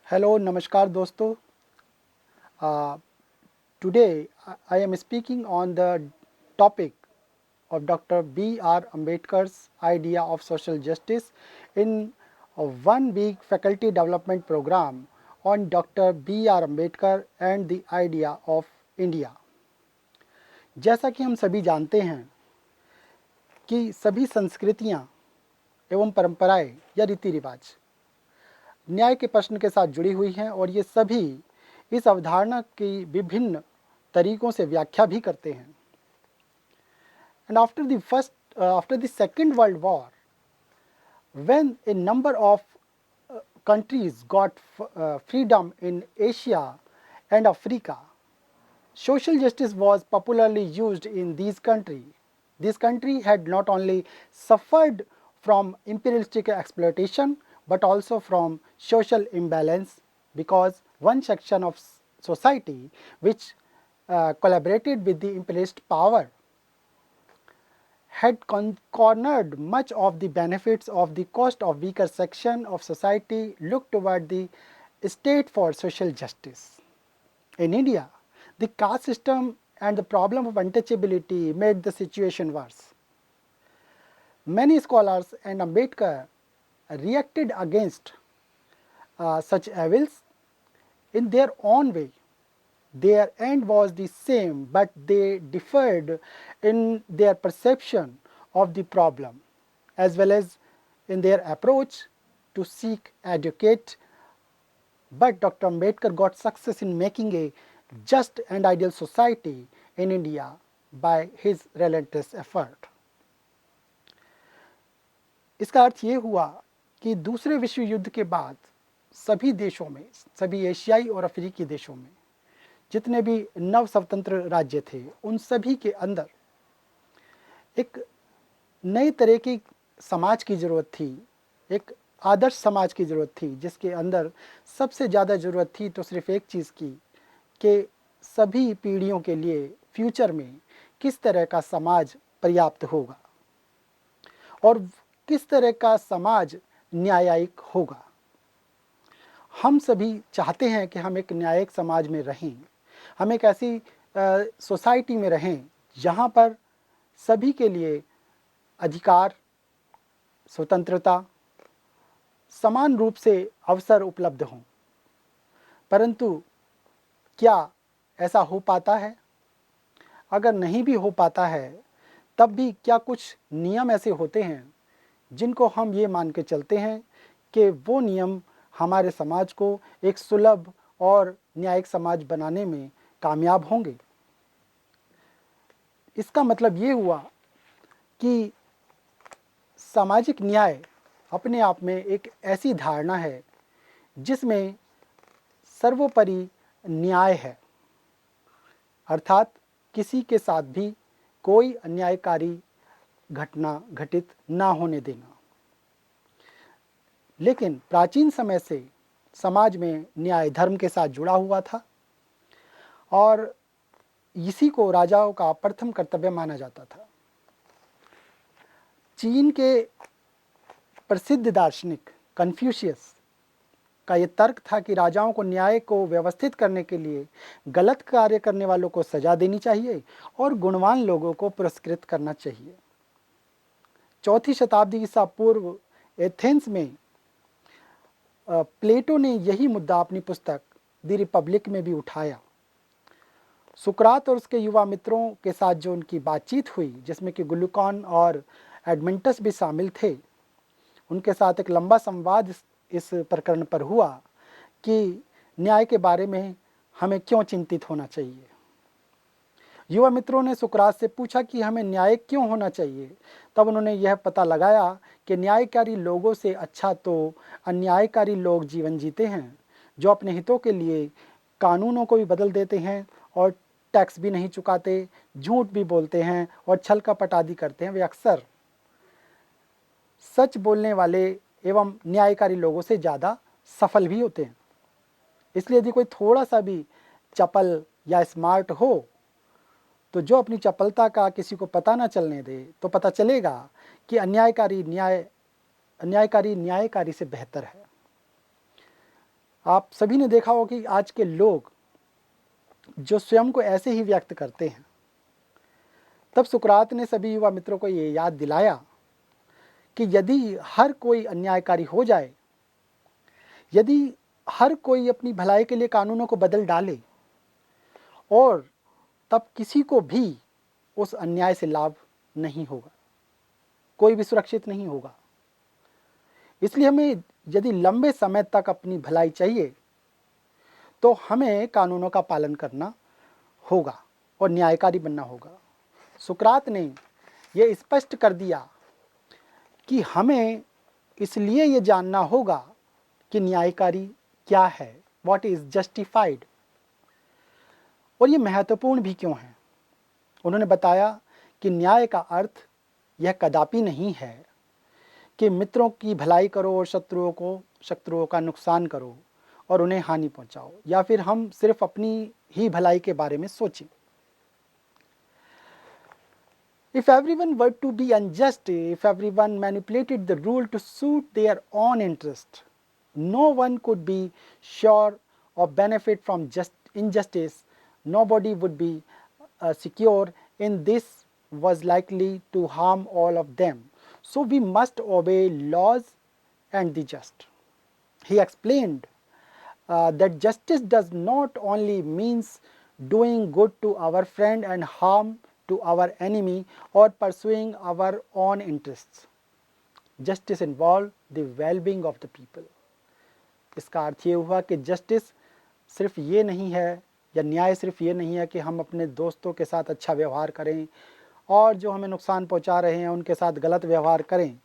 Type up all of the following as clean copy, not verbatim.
Hello, Namaskar दोस्तों. Uh, Today I am speaking on the topic of Dr. B.R. Ambedkar's idea of social justice in a one-week faculty development program on Dr. B.R. Ambedkar and the idea of India. जैसा कि हम सभी जानते हैं कि सभी संस्कृतियां एवं परंपराएं या रीति रिवाज न्याय के प्रश्न के साथ जुड़ी हुई हैं और ये सभी इस अवधारणा की विभिन्न तरीकों से व्याख्या भी करते हैं. And after the second world war, when a number of countries got freedom in Asia and Africa, social justice was popularly used in these countries. This country had not only suffered from imperialistic exploitation but also from social imbalance, because one section of society which collaborated with the imperialist power had cornered much of the benefits of the cost of weaker section of society looked toward the state for social justice. In India, the caste system and the problem of untouchability made the situation worse. Many scholars and Ambedkar reacted against such evils in their own way. Their end was the same, but they differed in their perception of the problem as well as in their approach to seek educate. But Dr. Ambedkar got success in making a just and ideal society in India by his relentless effort. इसका अर्थ ये हुआ कि दूसरे विश्व युद्ध के बाद सभी देशों में, सभी एशियाई और अफ्रीकी देशों में जितने भी नव स्वतंत्र राज्य थे, उन सभी के अंदर एक नई तरह की समाज की ज़रूरत थी, एक आदर्श समाज की ज़रूरत थी, जिसके अंदर सबसे ज़्यादा ज़रूरत थी तो सिर्फ एक चीज़ की कि सभी पीढ़ियों के लिए फ्यूचर में किस तरह का समाज पर्याप्त होगा और किस तरह का समाज न्यायिक होगा. हम सभी चाहते हैं कि हम एक न्यायिक समाज में रहें, हम एक ऐसी सोसाइटी में रहें जहाँ पर सभी के लिए अधिकार, स्वतंत्रता, समान रूप से अवसर उपलब्ध हों. परंतु क्या ऐसा हो पाता है? अगर नहीं भी हो पाता है, तब भी क्या कुछ नियम ऐसे होते हैं जिनको हम ये मान के चलते हैं कि वो नियम हमारे समाज को एक सुलभ और न्यायिक समाज बनाने में कामयाब होंगे? इसका मतलब ये हुआ कि सामाजिक न्याय अपने आप में एक ऐसी धारणा है जिसमें सर्वोपरि न्याय है, अर्थात किसी के साथ भी कोई अन्यायकारी घटना घटित ना होने देना. लेकिन प्राचीन समय से समाज में न्याय धर्म के साथ जुड़ा हुआ था और इसी को राजाओं का प्रथम कर्तव्य माना जाता था. चीन के प्रसिद्ध दार्शनिक कन्फ्यूशियस का ये तर्क था कि राजाओं को न्याय को व्यवस्थित करने के लिए गलत कार्य करने वालों को सजा देनी चाहिए और गुणवान लोगों को पुरस्कृत करना चाहिए. 4वीं शताब्दी ईसा पूर्व एथेंस में प्लेटो ने यही मुद्दा अपनी पुस्तक द रिपब्लिक में भी उठाया. सुकरात और उसके युवा मित्रों के साथ जो उनकी बातचीत हुई, जिसमें कि गुलुकॉन और एडमेंटस भी शामिल थे, उनके साथ एक लंबा संवाद इस प्रकरण पर हुआ कि न्याय के बारे में हमें क्यों चिंतित होना चाहिए. युवा मित्रों ने सुकरात से पूछा कि हमें न्याय क्यों होना चाहिए. तब उन्होंने यह पता लगाया कि न्यायकारी लोगों से अच्छा तो अन्यायकारी लोग जीवन जीते हैं, जो अपने हितों के लिए कानूनों को भी बदल देते हैं और टैक्स भी नहीं चुकाते, झूठ भी बोलते हैं और छल कपट आदि करते हैं. वे अक्सर सच बोलने वाले एवं न्यायकारी लोगों से ज़्यादा सफल भी होते हैं. इसलिए यदि कोई थोड़ा सा भी चपल या स्मार्ट हो, तो जो अपनी चपलता का किसी को पता ना चलने दे, तो पता चलेगा कि अन्यायकारी न्यायकारी से बेहतर है. आप सभी ने देखा हो कि आज के लोग जो स्वयं को ऐसे ही व्यक्त करते हैं, तब सुकरात ने सभी युवा मित्रों को ये याद दिलाया कि यदि हर कोई अन्यायकारी हो जाए, यदि हर कोई अपनी भलाई के लिए कानूनों को बदल डाले, और तब किसी को भी उस अन्याय से लाभ नहीं होगा, कोई भी सुरक्षित नहीं होगा। इसलिए हमें यदि लंबे समय तक अपनी भलाई चाहिए तो हमें कानूनों का पालन करना होगा और न्यायकारी बनना होगा। सुकरात ने यह स्पष्ट कर दिया कि हमें इसलिए ये जानना होगा कि न्यायकारी क्या है, व्हाट इज जस्टिफाइड, और ये महत्वपूर्ण भी क्यों है। उन्होंने बताया कि न्याय का अर्थ यह कदापि नहीं है कि मित्रों की भलाई करो और शत्रुओं का नुकसान करो और उन्हें हानि पहुंचाओ, या फिर हम सिर्फ अपनी ही भलाई के बारे में सोचें। If everyone were to be unjust, if everyone manipulated the rule to suit their own interest, no one could be sure of benefit from injustice. Nobody would be secure, and this was likely to harm all of them. So we must obey laws and the just. He explained that justice does not only means doing good to our friend and harm to our enemy or pursuing our own interests. Justice involves the well-being of the people. इसका अर्थ ये हुआ कि justice सिर्फ ये नहीं है, या न्याय सिर्फ ये नहीं है कि हम अपने दोस्तों के साथ अच्छा व्यवहार करें और जो हमें नुकसान पहुंचा रहे हैं उनके साथ गलत व्यवहार करें,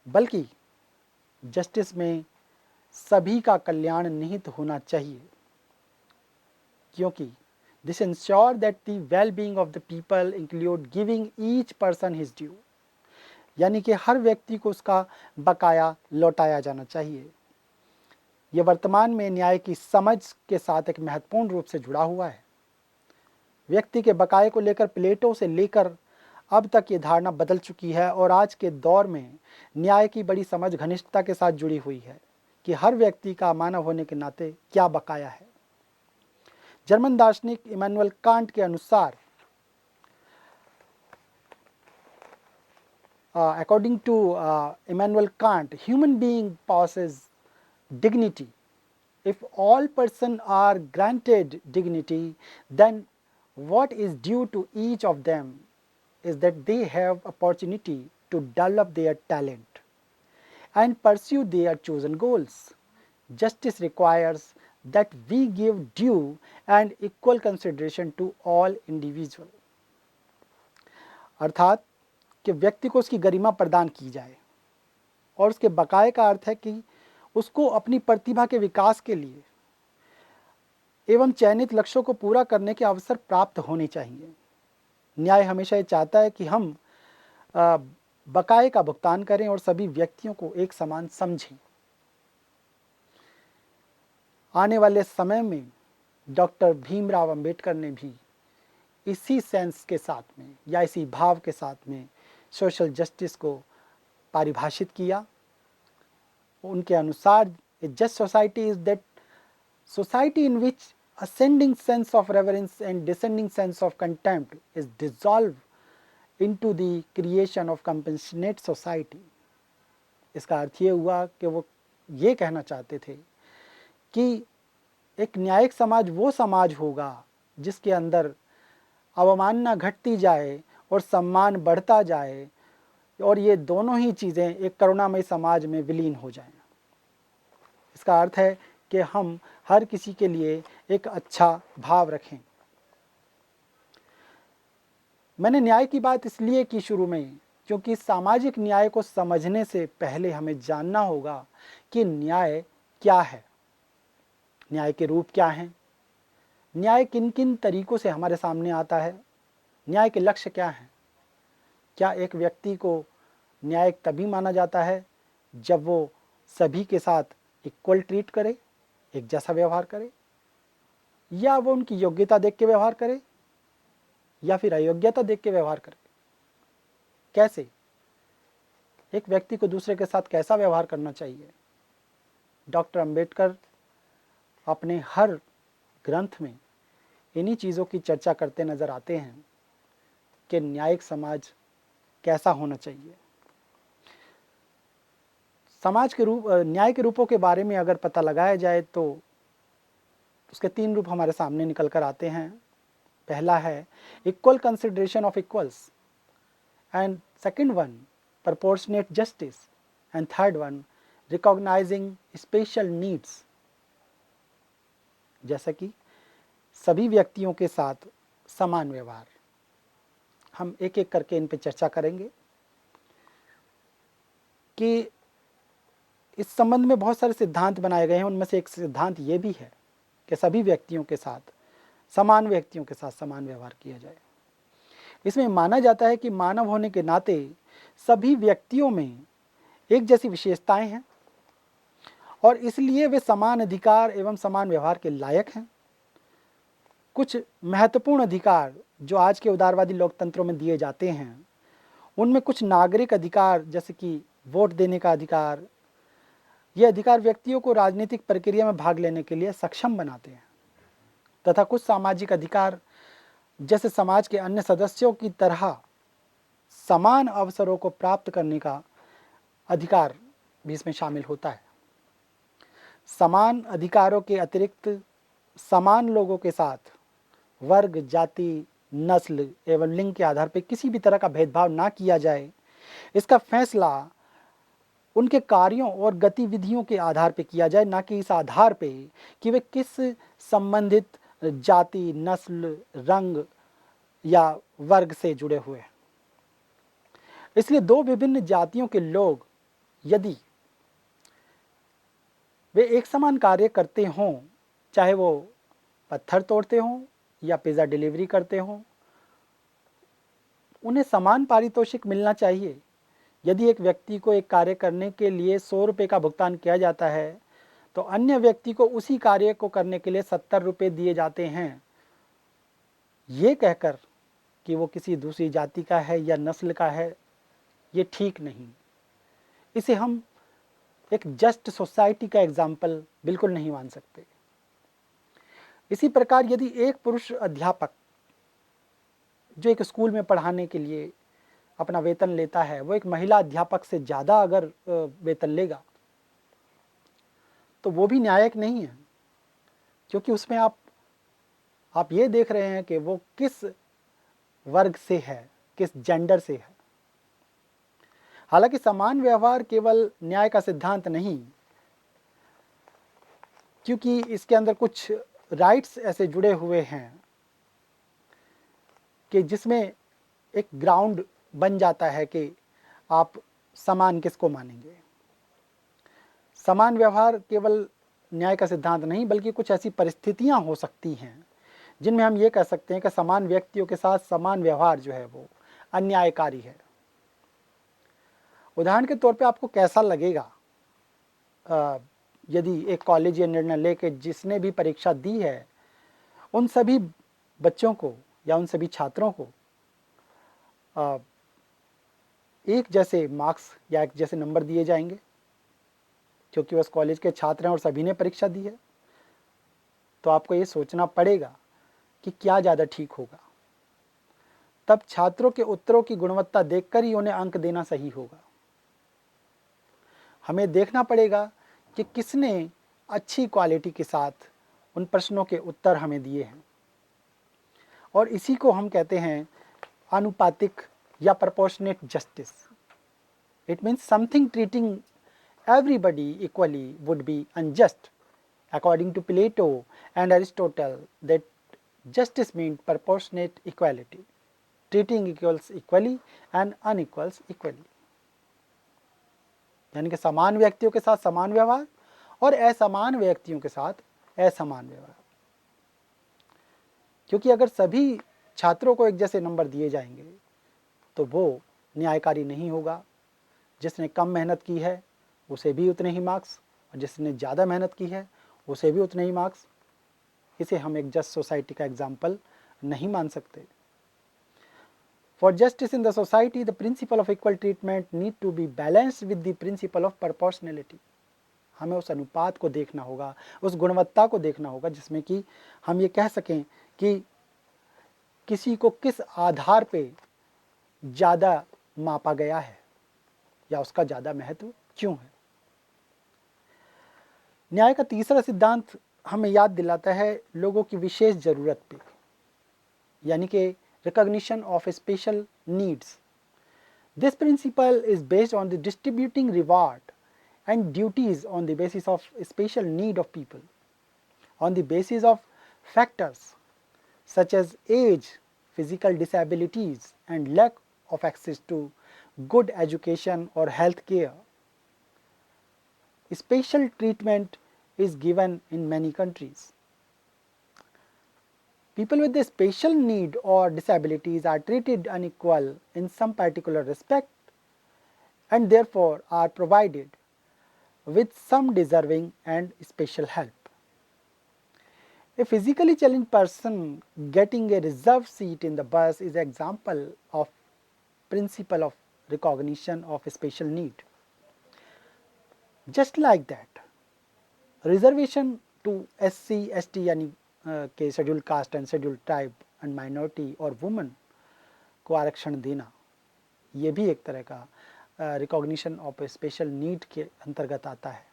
बल्कि जस्टिस में सभी का कल्याण निहित होना चाहिए, क्योंकि this ensure that the well being of the people include giving each person his due, यानी कि हर व्यक्ति को उसका बकाया लौटाया जाना चाहिए। यह वर्तमान में न्याय की समझ के साथ एक महत्वपूर्ण रूप से जुड़ा हुआ है। व्यक्ति के बकाये को लेकर प्लेटो से लेकर अब तक ये धारणा बदल चुकी है, और आज के दौर में न्याय की बड़ी समझ घनिष्ठता के साथ जुड़ी हुई है कि हर व्यक्ति का मानव होने के नाते क्या बकाया है। जर्मन दार्शनिक इमैनुअल कांट के अनुसार, according to Immanuel Kant, human being possesses dignity. If all persons are granted dignity, then what is due to each of them is that they have opportunity to develop their talent and pursue their chosen goals. Justice requires that we give due and equal consideration to all individuals. अर्थात कि व्यक्ति को उसकी गरिमा प्रदान की जाए, और उसके बकाये का अर्थ है कि उसको अपनी प्रतिभा के विकास के लिए एवं चयनित लक्ष्यों को पूरा करने के अवसर प्राप्त होने चाहिए। न्याय हमेशा ये चाहता है कि हम बकाये का भुगतान करें और सभी व्यक्तियों को एक समान समझें। आने वाले समय में डॉक्टर भीमराव अंबेडकर ने भी इसी सेंस के साथ में, या इसी भाव के साथ में सोशल जस्टिस को परिभाषित किया। उनके अनुसार a just society is that society in which ascending sense of reverence and descending sense of contempt is dissolved into the creation of compassionate society. इसका अर्थ ये हुआ कि वो ये कहना चाहते थे कि एक न्यायिक समाज वो समाज होगा जिसके अंदर अवमानना घटती जाए और सम्मान बढ़ता जाए, और ये दोनों ही चीज़ें एक करुणामय समाज में विलीन हो जाएं। इसका अर्थ है कि हम हर किसी के लिए एक अच्छा भाव रखें। मैंने न्याय की बात इसलिए की शुरू में, क्योंकि सामाजिक न्याय को समझने से पहले हमें जानना होगा कि न्याय क्या है, न्याय के रूप क्या हैं, न्याय किन किन तरीकों से हमारे सामने आता है, न्याय के लक्ष्य क्या हैं। क्या एक व्यक्ति को न्यायिक तभी माना जाता है जब वो सभी के साथ इक्वल ट्रीट करे, एक जैसा व्यवहार करे, या वो उनकी योग्यता देख के व्यवहार करे, या फिर अयोग्यता देख के व्यवहार करे। कैसे एक व्यक्ति को दूसरे के साथ कैसा व्यवहार करना चाहिए। डॉक्टर अंबेडकर अपने हर ग्रंथ में इन्हीं चीज़ों की चर्चा करते नज़र आते हैं कि न्यायिक समाज कैसा होना चाहिए। समाज के रूप न्याय के रूपों के बारे में अगर पता लगाया जाए तो उसके 3 रूप हमारे सामने निकल कर आते हैं। पहला है equal consideration of equals, and second one proportionate justice, and third one recognising special needs. जैसा कि सभी व्यक्तियों के साथ समान व्यवहार। हम एक एक करके इन पे चर्चा करेंगे कि इस संबंध में बहुत सारे सिद्धांत बनाए गए हैं। उनमें से एक सिद्धांत ये भी है कि सभी व्यक्तियों के साथ समान व्यवहार किया जाए। इसमें माना जाता है कि मानव होने के नाते सभी व्यक्तियों में एक जैसी विशेषताएं हैं और इसलिए वे समान अधिकार एवं समान व्यवहार के लायक हैं। कुछ महत्वपूर्ण अधिकार जो आज के उदारवादी लोकतंत्रों में दिए जाते हैं, उनमें कुछ नागरिक अधिकार जैसे कि वोट देने का अधिकार, ये अधिकार व्यक्तियों को राजनीतिक प्रक्रिया में भाग लेने के लिए सक्षम बनाते हैं, तथा कुछ सामाजिक अधिकार जैसे समाज के अन्य सदस्यों की तरह समान अवसरों को प्राप्त करने का अधिकार भी इसमें शामिल होता है। समान अधिकारों के अतिरिक्त समान लोगों के साथ वर्ग, जाति, नस्ल एवं लिंग के आधार पर किसी भी तरह का भेदभाव ना किया जाए, इसका फैसला उनके कार्यों और गतिविधियों के आधार पर किया जाए, ना कि इस आधार पे कि वे किस संबंधित जाति, नस्ल, रंग या वर्ग से जुड़े हुए हैं। इसलिए दो विभिन्न जातियों के लोग यदि वे एक समान कार्य करते हों, चाहे वो पत्थर तोड़ते हों या पिज़्ज़ा डिलीवरी करते हों, उन्हें समान पारितोषिक मिलना चाहिए। यदि एक व्यक्ति को एक कार्य करने के लिए 100 रुपये का भुगतान किया जाता है, तो अन्य व्यक्ति को उसी कार्य को करने के लिए 70 रुपये दिए जाते हैं, ये कहकर कि वो किसी दूसरी जाति का है या नस्ल का है, ये ठीक नहीं। इसे हम एक जस्ट सोसाइटी का एग्जाम्पल बिल्कुल नहीं मान सकते। इसी प्रकार यदि एक पुरुष अध्यापक जो एक स्कूल में पढ़ाने के लिए अपना वेतन लेता है, वो एक महिला अध्यापक से ज़्यादा अगर वेतन लेगा तो वो भी न्यायिक नहीं है, क्योंकि उसमें आप ये देख रहे हैं कि वो किस वर्ग से है, किस जेंडर से है। हालांकि समान व्यवहार केवल न्याय का सिद्धांत नहीं, क्योंकि इसके अंदर कुछ राइट्स ऐसे जुड़े हुए हैं कि जिसमें एक ग्राउंड बन जाता है कि आप समान किसको मानेंगे। समान व्यवहार केवल न्याय का सिद्धांत नहीं, बल्कि कुछ ऐसी परिस्थितियां हो सकती हैं जिनमें हम ये कह सकते हैं कि समान व्यक्तियों के साथ समान व्यवहार जो है वो अन्यायकारी है। उदाहरण के तौर पे आपको कैसा लगेगा यदि एक कॉलेज ये निर्णय ले कि जिसने भी परीक्षा दी है उन सभी बच्चों को या उन सभी छात्रों को एक जैसे मार्क्स या एक जैसे नंबर दिए जाएंगे, क्योंकि उस कॉलेज के छात्र हैं और सभी ने परीक्षा दी है। तो आपको ये सोचना पड़ेगा कि क्या ज़्यादा ठीक होगा। तब छात्रों के उत्तरों की गुणवत्ता देखकर ही उन्हें अंक देना सही होगा। हमें देखना पड़ेगा कि किसने अच्छी क्वालिटी के साथ उन प्रश्नों के उत्तर हमें दिए हैं, और इसी को हम कहते हैं आनुपातिक या proportionate justice. It means something treating everybody equally would be unjust. According to Plato and Aristotle, that justice means proportionate equality, treating equals equally and unequals equally. यानी कि समान व्यक्तियों के साथ समान व्यवहार और असमान व्यक्तियों के साथ असमान व्यवहार। क्योंकि अगर सभी छात्रों को एक जैसे नंबर दिए जाएंगे तो वो न्यायकारी नहीं होगा। जिसने कम मेहनत की है उसे भी उतने ही मार्क्स, और जिसने ज़्यादा मेहनत की है उसे भी उतने ही मार्क्स। इसे हम एक जस्ट सोसाइटी का एग्जाम्पल नहीं मान सकते। For justice in the society the principle of equal treatment need to be balanced with the principle of proportionality. हमें उस अनुपात को देखना होगा, उस गुणवत्ता को देखना होगा जिसमें कि हम ये कह सकें कि किसी को किस आधार पे ज़्यादा मापा गया है या उसका ज़्यादा महत्व क्यों है। न्याय का तीसरा सिद्धांत हमें याद दिलाता है लोगों की विशेष ज़रूरत पे, यानी कि recognition of special needs. This principle is based on the distributing reward and duties on the basis of special need of people, on the basis of factors such as age, physical disabilities and lack of access to good education or health care. Special treatment is given in many countries. People with a special need or disabilities are treated unequal in some particular respect and therefore are provided with some deserving and special help. A physically challenged person getting a reserved seat in the bus is an example of principle of recognition of a special need. Just like that, reservation to SC, ST यानी के schedule caste and schedule tribe and minority और women को आरक्षण देना, ये भी एक तरह का recognition of A special need के अंतर्गत आता है।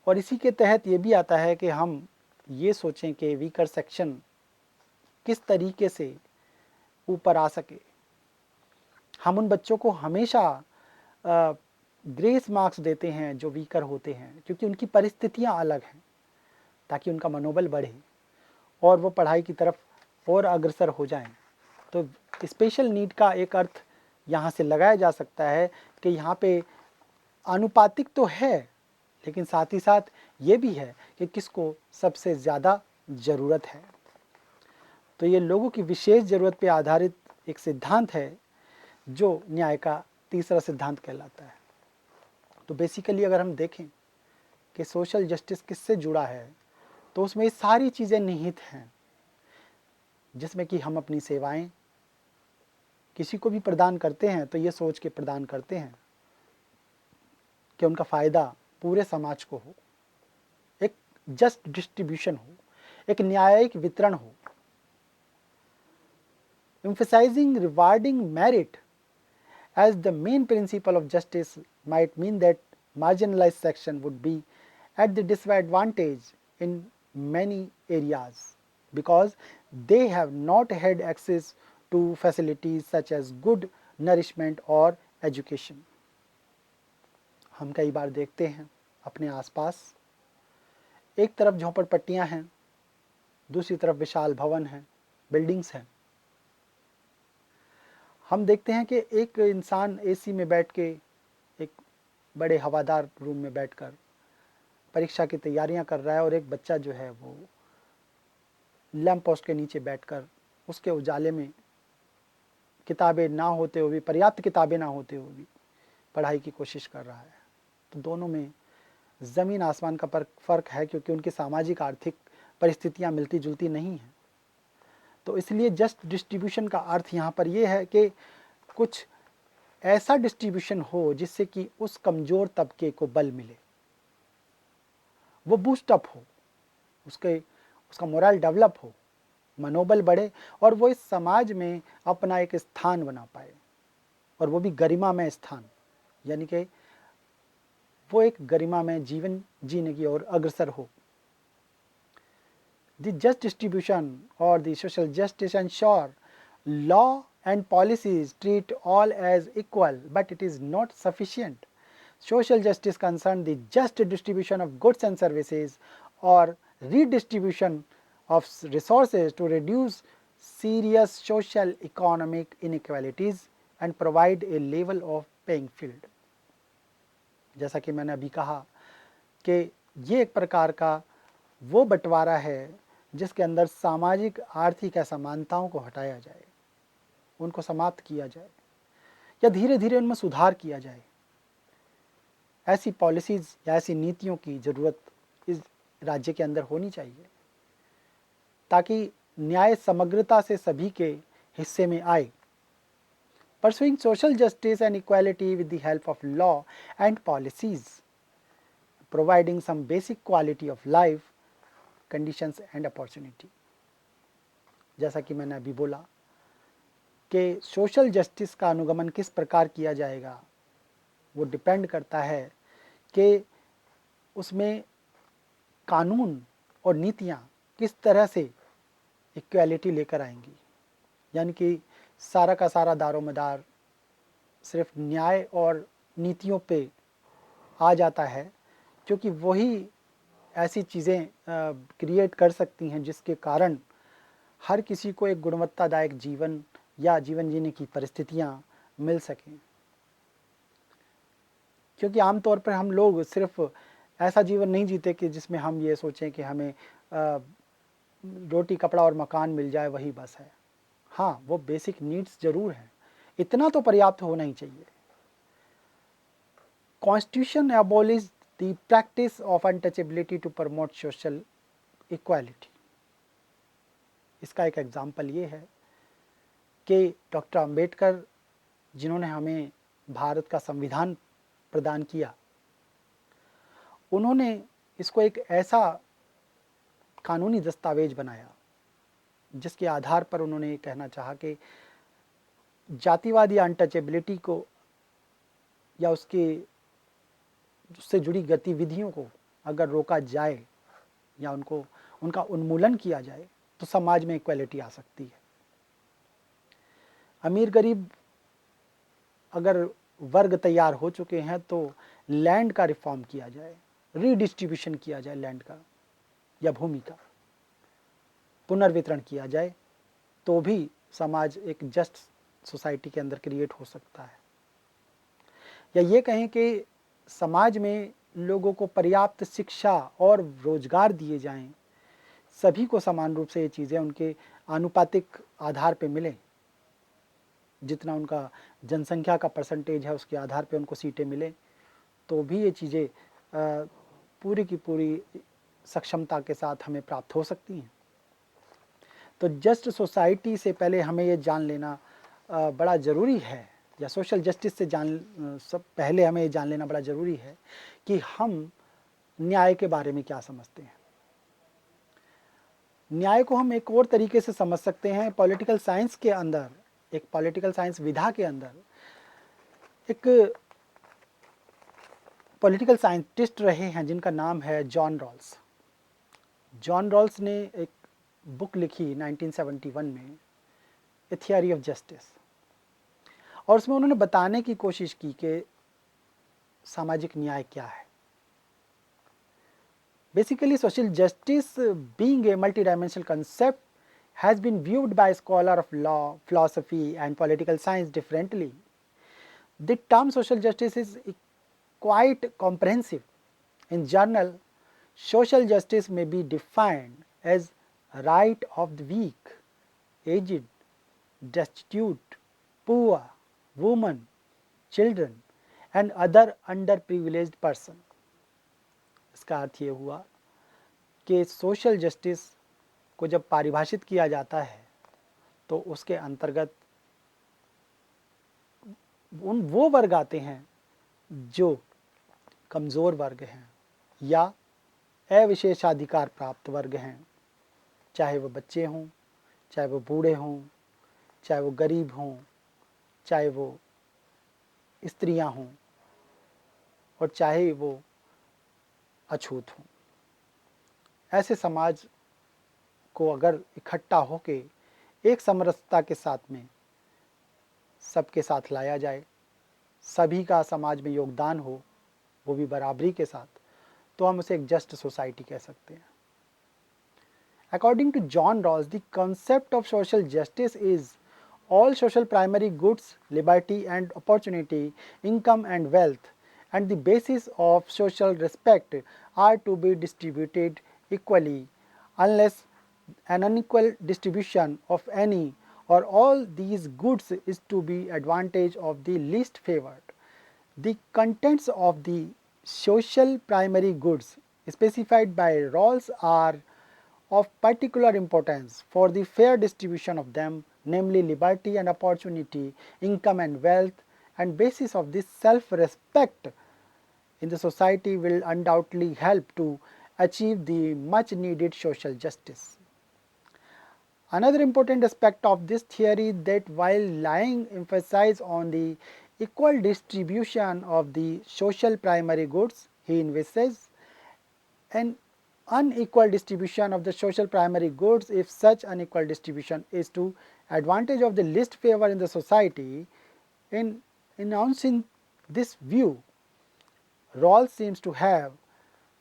और इसी के तहत ये भी आता है कि हम ये सोचें कि वीकर सेक्शन किस तरीके से ऊपर आ सके। हम उन बच्चों को हमेशा ग्रेस मार्क्स देते हैं जो वीकर होते हैं, क्योंकि उनकी परिस्थितियां अलग हैं, ताकि उनका मनोबल बढ़े और वो पढ़ाई की तरफ और अग्रसर हो जाएं। तो स्पेशल नीड का एक अर्थ यहाँ से लगाया जा सकता है कि यहाँ पे आनुपातिक तो है, लेकिन साथ ही साथ ये भी है कि किसको सबसे ज़्यादा ज़रूरत है। तो ये लोगों की विशेष ज़रूरत पे आधारित एक सिद्धांत है जो न्याय का तीसरा सिद्धांत कहलाता है। तो बेसिकली अगर हम देखें कि सोशल जस्टिस किससे जुड़ा है, तो उसमें ये सारी चीज़ें निहित हैं, जिसमें कि हम अपनी सेवाएं किसी को भी प्रदान करते हैं तो ये सोच के प्रदान करते हैं कि उनका फ़ायदा पूरे समाज को हो, एक जस्ट डिस्ट्रीब्यूशन हो, एक न्यायिक वितरण हो। Emphasizing rewarding merit as the main principle of justice might mean that marginalized section would be at the disadvantage in many areas because they have not had access to facilities such as good nourishment or education. हम कई बार देखते हैं अपने आसपास, एक तरफ झोपड़पट्टियां हैं, दूसरी तरफ विशाल भवन हैं, बिल्डिंग्स हैं। हम देखते हैं कि एक इंसान एसी में बैठ के एक बड़े हवादार रूम में बैठकर परीक्षा की तैयारियां कर रहा है और एक बच्चा जो है वो लैंप पोस्ट के नीचे बैठकर उसके उजाले में किताबें ना होते हुए भी, पर्याप्त किताबें ना होते हुए भी पढ़ाई की कोशिश कर रहा है। तो दोनों में ज़मीन आसमान का फ़र्क है, क्योंकि उनकी सामाजिक आर्थिक परिस्थितियां मिलती जुलती नहीं हैं। तो इसलिए जस्ट डिस्ट्रीब्यूशन का अर्थ यहाँ पर यह है कि कुछ ऐसा डिस्ट्रीब्यूशन हो जिससे कि उस कमज़ोर तबके को बल मिले, वो बूस्टअप हो, उसका मोरल डेवलप हो, मनोबल बढ़े और वो इस समाज में अपना एक स्थान बना पाए, और वो भी गरिमामय स्थान, यानी कि वो एक गरिमामय जीवन जीने की ओर अग्रसर हो। The just distribution or the social justice ensure law and policies treat all as equal, but it is not sufficient. Social justice concerns the just distribution of goods and services or redistribution of resources to reduce serious social economic inequalities and provide a level of playing field. जैसा कि मैंने अभी कहा कि ये एक प्रकार का वो बंटवारा है जिसके अंदर सामाजिक आर्थिक असमानताओं को हटाया जाए, उनको समाप्त किया जाए या धीरे धीरे उनमें सुधार किया जाए। ऐसी पॉलिसीज़ या ऐसी नीतियों की ज़रूरत इस राज्य के अंदर होनी चाहिए, ताकि न्याय समग्रता से सभी के हिस्से में आए pursuing social justice and equality with the help of law and policies, providing some basic quality of life, conditions and opportunity. जैसा कि मैंने अभी बोला कि सोशल जस्टिस का अनुगमन किस प्रकार किया जाएगा, वो डिपेंड करता है कि उसमें कानून और नीतियाँ किस तरह से इक्वालिटी लेकर आएंगी। यानी कि सारा का सारा दारोमदार सिर्फ न्याय और नीतियों पे आ जाता है, क्योंकि वही ऐसी चीज़ें क्रिएट कर सकती हैं जिसके कारण हर किसी को एक गुणवत्तादायक जीवन या जीवन जीने की परिस्थितियां मिल सकें। क्योंकि आमतौर पर हम लोग सिर्फ ऐसा जीवन नहीं जीते कि जिसमें हम ये सोचें कि हमें रोटी कपड़ा और मकान मिल जाए वही बस है। हाँ, वो बेसिक नीड्स जरूर हैं, इतना तो पर्याप्त होना ही चाहिए। Constitution abolish the practice of untouchability to promote social equality. इसका एक एग्जाम्पल ये है कि डॉक्टर अंबेडकर, जिन्होंने हमें भारत का संविधान प्रदान किया, उन्होंने इसको एक ऐसा कानूनी दस्तावेज बनाया जिसके आधार पर उन्होंने कहना चाहा कि जातिवादी अनटचेबिलिटी को या उससे जुड़ी गतिविधियों को अगर रोका जाए या उनका उन्मूलन किया जाए तो समाज में इक्वालिटी आ सकती है। अमीर गरीब अगर वर्ग तैयार हो चुके हैं तो लैंड का रिफॉर्म किया जाए, रीडिस्ट्रीब्यूशन किया जाए लैंड का या भूमि का पुनर्वितरण किया जाए, तो भी समाज एक जस्ट सोसाइटी के अंदर क्रिएट हो सकता है। या ये कहें कि समाज में लोगों को पर्याप्त शिक्षा और रोजगार दिए जाएं, सभी को समान रूप से ये चीज़ें उनके आनुपातिक आधार पे मिलें, जितना उनका जनसंख्या का परसेंटेज है उसके आधार पे उनको सीटें मिलें, तो भी ये चीज़ें पूरी की पूरी सक्षमता के साथ हमें प्राप्त हो सकती हैं। तो जस्ट सोसाइटी से पहले हमें ये जान लेना बड़ा ज़रूरी है, या सोशल जस्टिस से सब पहले हमें ये जान लेना बड़ा ज़रूरी है कि हम न्याय के बारे में क्या समझते हैं। न्याय को हम एक और तरीके से समझ सकते हैं। पॉलिटिकल साइंस के अंदर, एक पॉलिटिकल साइंस विधा के अंदर एक पॉलिटिकल साइंटिस्ट रहे हैं जिनका नाम है जॉन रॉल्स। जॉन रॉल्स ने एक बुक लिखी 1971 में, ए थियरी ऑफ जस्टिस, और उसमें उन्होंने बताने की कोशिश की कि सामाजिक न्याय क्या है। Basically, social justice, being a multidimensional concept, has been viewed by scholars of law, philosophy, and political science differently. The term social justice is quite comprehensive. In general, social justice may be defined as right of the weak, aged, destitute, poor, women, children, and other underprivileged person. इसका अर्थ ये हुआ कि social justice को जब परिभाषित किया जाता है तो उसके अंतर्गत वो वर्ग आते हैं जो कमज़ोर वर्ग हैं या अविशेषाधिकार प्राप्त वर्ग हैं, चाहे वो बच्चे हों, चाहे वो बूढ़े हों, चाहे वो गरीब हों, चाहे वो स्त्रियां हों, और चाहे वो अछूत हों। ऐसे समाज को अगर इकट्ठा होके एक समरसता के साथ में सबके साथ लाया जाए, सभी का समाज में योगदान हो, वो भी बराबरी के साथ, तो हम उसे एक जस्ट सोसाइटी कह सकते हैं। According to John Rawls, the concept of social justice is all social primary goods, liberty and opportunity, income and wealth, and the basis of social respect are to be distributed equally, unless an unequal distribution of any or all these goods is to be advantage of the least favored. The contents of the social primary goods specified by Rawls are of particular importance for the fair distribution of them namely liberty and opportunity, income and wealth, and basis of this self-respect in the society will undoubtedly help to achieve the much needed social justice. Another important aspect of this theory that while laying emphasis on the equal distribution of the social primary goods, he envisages an unequal distribution of the social primary goods if such unequal distribution is to advantage of the least favor in the society. In announcing this view, Rawls seems to have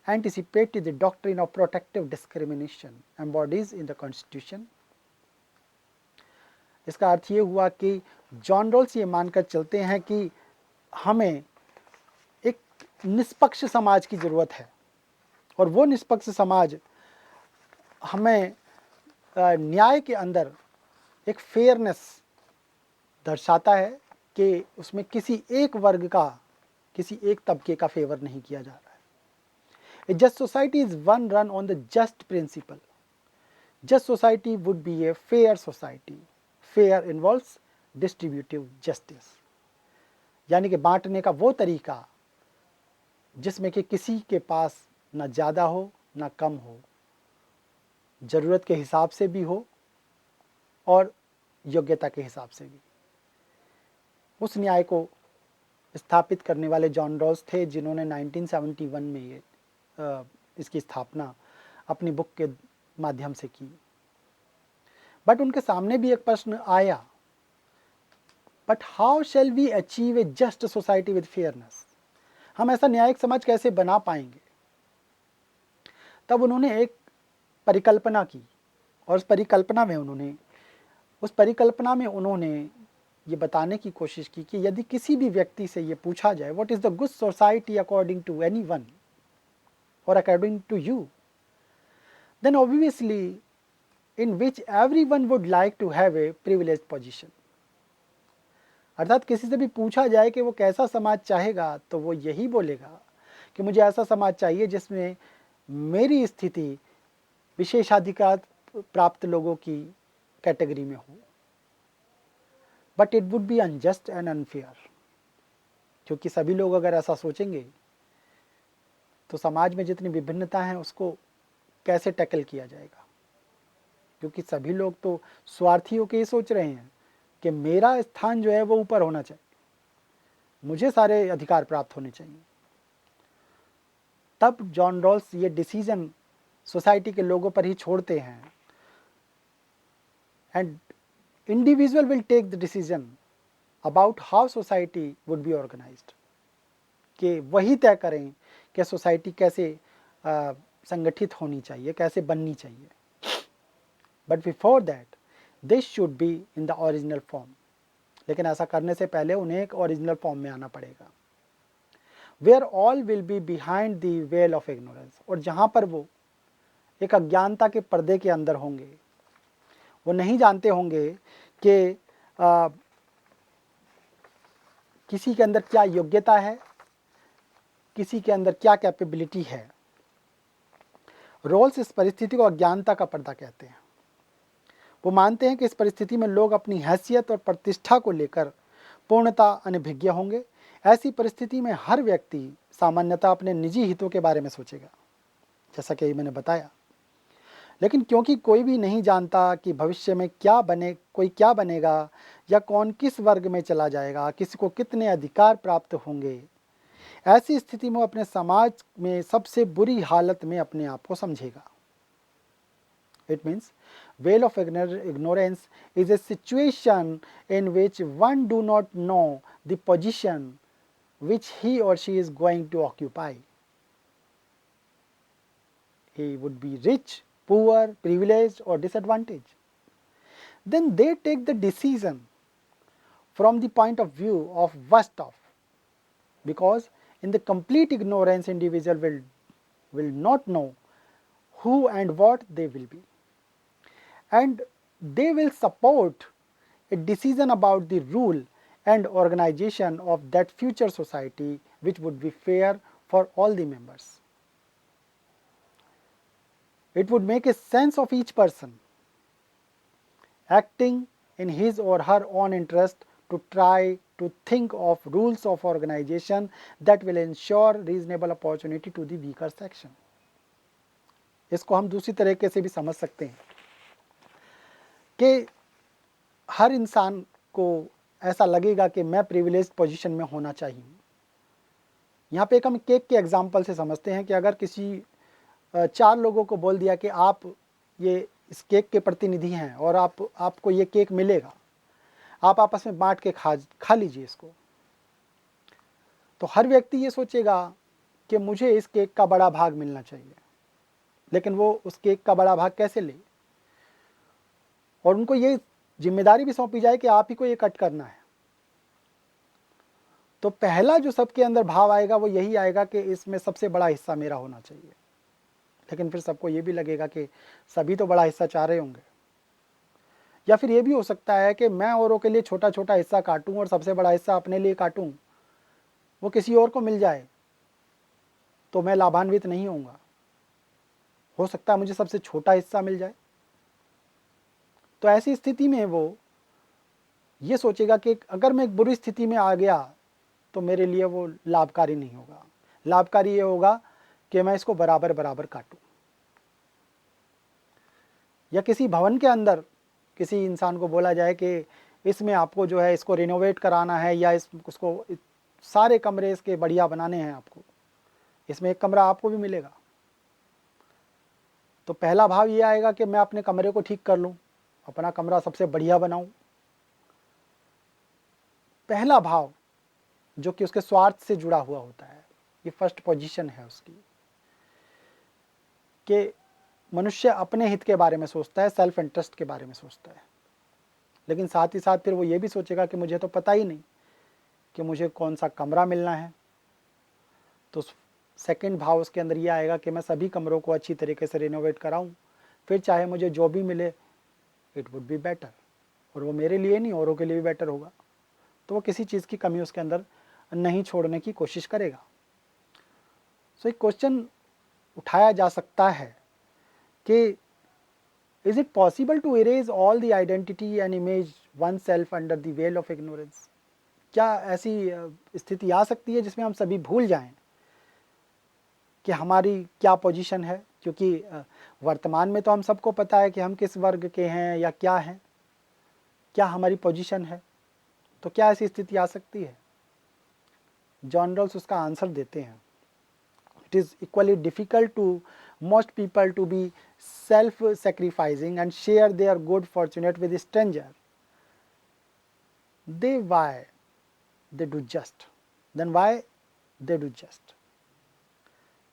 anticipated the doctrine of protective discrimination embodied in the constitution. इसका अर्थ ये हुआ कि John Rawls ये मानकर चलते हैं कि हमें एक निष्पक्ष समाज की ज़रूरत है और वो निष्पक्ष समाज हमें न्याय के अंदर एक फेयरनेस दर्शाता है कि उसमें किसी एक वर्ग का, किसी एक तबके का फेवर नहीं किया जा रहा है। A just society is one run on the just principle. Just society would be a fair society. Fair involves distributive justice, यानी कि बांटने का वो तरीका जिसमें कि किसी के पास ना ज़्यादा हो ना कम हो, ज़रूरत के हिसाब से भी हो और योग्यता के हिसाब से भी। उस न्याय को स्थापित करने वाले जॉन रॉल्स थे जिन्होंने 1971 में ये इसकी स्थापना अपनी बुक के माध्यम से की। बट उनके सामने भी एक प्रश्न आया, but how shall we achieve a just society with fairness? हम ऐसा न्यायिक समाज कैसे बना पाएंगे? तब उन्होंने एक परिकल्पना की और उस परिकल्पना में उन्होंने ये बताने की कोशिश की कि यदि किसी भी व्यक्ति से ये पूछा जाए what is the good society according to anyone और according to you, then obviously in which everyone would like to have a privileged position. अर्थात किसी से भी पूछा जाए कि वो कैसा समाज चाहेगा तो वो यही बोलेगा कि मुझे ऐसा समाज चाहिए जिसमें मेरी स्थिति विशेषाधिकार प्राप्त लोगों की कैटेगरी में हो। But it would be unjust and unfair, क्योंकि सभी लोग अगर ऐसा सोचेंगे तो समाज में जितनी विभिन्नता है उसको कैसे टैकल किया जाएगा? क्योंकि सभी लोग तो स्वार्थी होकर ये सोच रहे हैं कि मेरा स्थान जो है वो ऊपर होना चाहिए, मुझे सारे अधिकार प्राप्त होने चाहिए। तब जॉन रॉल्स ये डिसीजन सोसाइटी के लोगों पर ही छोड़ते हैं and individual will take the decision about how society would be organised, कि वही तय करें कि सोसाइटी कैसे संगठित होनी चाहिए, कैसे बननी चाहिए। But before that this should be in the original form, लेकिन ऐसा करने से पहले उन्हें एक ओरिजिनल फॉर्म में आना पड़ेगा, where all will be behind the veil of ignorance, और जहाँ पर वो एक अज्ञानता के पर्दे के अंदर होंगे, वो नहीं जानते होंगे कि किसी के अंदर क्या योग्यता है, किसी के अंदर क्या कैपेबिलिटी है। रोल्स इस परिस्थिति को अज्ञानता का पर्दा कहते हैं। वो मानते हैं कि इस परिस्थिति में लोग अपनी हैसियत और प्रतिष्ठा को लेकर पूर्णतः अनभिज्ञ होंगे। ऐसी परिस्थिति में हर व्यक्ति सामान्यतः अपने निजी हितों के बारे में सोचेगा, जैसा कि मैंने बताया। लेकिन क्योंकि कोई भी नहीं जानता कि भविष्य में कोई क्या बनेगा या कौन किस वर्ग में चला जाएगा, किसी को कितने अधिकार प्राप्त होंगे, ऐसी स्थिति में अपने समाज में सबसे बुरी हालत में अपने आप को समझेगा। It means veil of ignorance is a situation in which one do not know the position which he or she is going to occupy. He would be rich, poor, privileged or disadvantaged. Then they take the decision from the point of view of worst off, because in the complete ignorance individual will not know who and what they will be, and they will support a decision about the rule and organization of that future society which would be fair for all the members. It would make a sense of each person acting in his or her own interest to try to think of rules of organization that will ensure reasonable opportunity to the weaker section. इसको हम दूसरी तरीके से भी समझ सकते हैं कि हर इंसान को ऐसा लगेगा कि मैं प्रिविलेज्ड पोजीशन में होना चाहिए। यहाँ पे एक हम केक के एग्जाम्पल से समझते हैं कि अगर किसी 4 लोगों को बोल दिया कि आप ये इस केक के प्रतिनिधि हैं और आपको ये केक मिलेगा, आप आपस में बांट के खा लीजिए इसको, तो हर व्यक्ति ये सोचेगा कि मुझे इस केक का बड़ा भाग मिलना चाहिए, लेकिन वो उस केक का बड़ा भाग कैसे ले, और उनको ये जिम्मेदारी भी सौंपी जाए कि आप ही को ये कट करना है। तो पहला जो सबके अंदर भाव आएगा वो यही आएगा कि इसमें सबसे बड़ा हिस्सा मेरा होना चाहिए, लेकिन फिर सबको ये भी लगेगा कि सभी तो बड़ा हिस्सा चाह रहे होंगे। या फिर ये भी हो सकता है कि मैं औरों के लिए छोटा छोटा हिस्सा काटूं और सबसे बड़ा हिस्सा अपने लिए काटूं, वो किसी और को मिल जाए तो मैं लाभान्वित नहीं होऊंगा। हो सकता है मुझे सबसे छोटा हिस्सा मिल जाए। तो ऐसी स्थिति में वो ये सोचेगा कि अगर मैं एक बुरी स्थिति में आ गया तो मेरे लिए वो लाभकारी नहीं होगा। लाभकारी ये होगा कि मैं इसको बराबर बराबर काटूं। या किसी भवन के अंदर किसी इंसान को बोला जाए कि इसमें आपको जो है इसको रिनोवेट कराना है या उसको सारे कमरे इसके बढ़िया बनाने हैं, आपको इसमें एक कमरा आपको भी मिलेगा, तो पहला भाव ये आएगा कि मैं अपने कमरे को ठीक कर लूं, अपना कमरा सबसे बढ़िया बनाऊं। पहला भाव जो कि उसके स्वार्थ से जुड़ा हुआ होता है, ये फर्स्ट पोजीशन है उसकी, कि मनुष्य अपने हित के बारे में सोचता है, सेल्फ इंटरेस्ट के बारे में सोचता है। लेकिन साथ ही साथ फिर वो ये भी सोचेगा कि मुझे तो पता ही नहीं कि मुझे कौन सा कमरा मिलना है। तो सेकंड भाव उसके अंदर ये आएगा कि मैं सभी कमरों को अच्छी तरीके से रिनोवेट कराऊं, फिर चाहे मुझे जो भी मिले इट वुड बी बेटर, और वो मेरे लिए नहीं औरों के लिए भी बेटर होगा। तो वो किसी चीज़ की कमी उसके अंदर नहीं छोड़ने की कोशिश करेगा। सो एक क्वेश्चन उठाया जा सकता है कि is it possible to erase all the identity and image oneself under the veil of ignorance? क्या ऐसी स्थिति आ सकती है जिसमें हम सभी भूल जाएं कि हमारी क्या पोजीशन है? क्योंकि वर्तमान में तो हम सबको पता है कि हम किस वर्ग के हैं या क्या हैं, क्या हमारी पोजीशन है। तो क्या ऐसी स्थिति आ सकती है? जॉन रॉल्स उसका आंसर देते हैं। It is equally difficult to most people to be self-sacrificing and share their good fortune with a stranger. Why they do just? Then why they do just?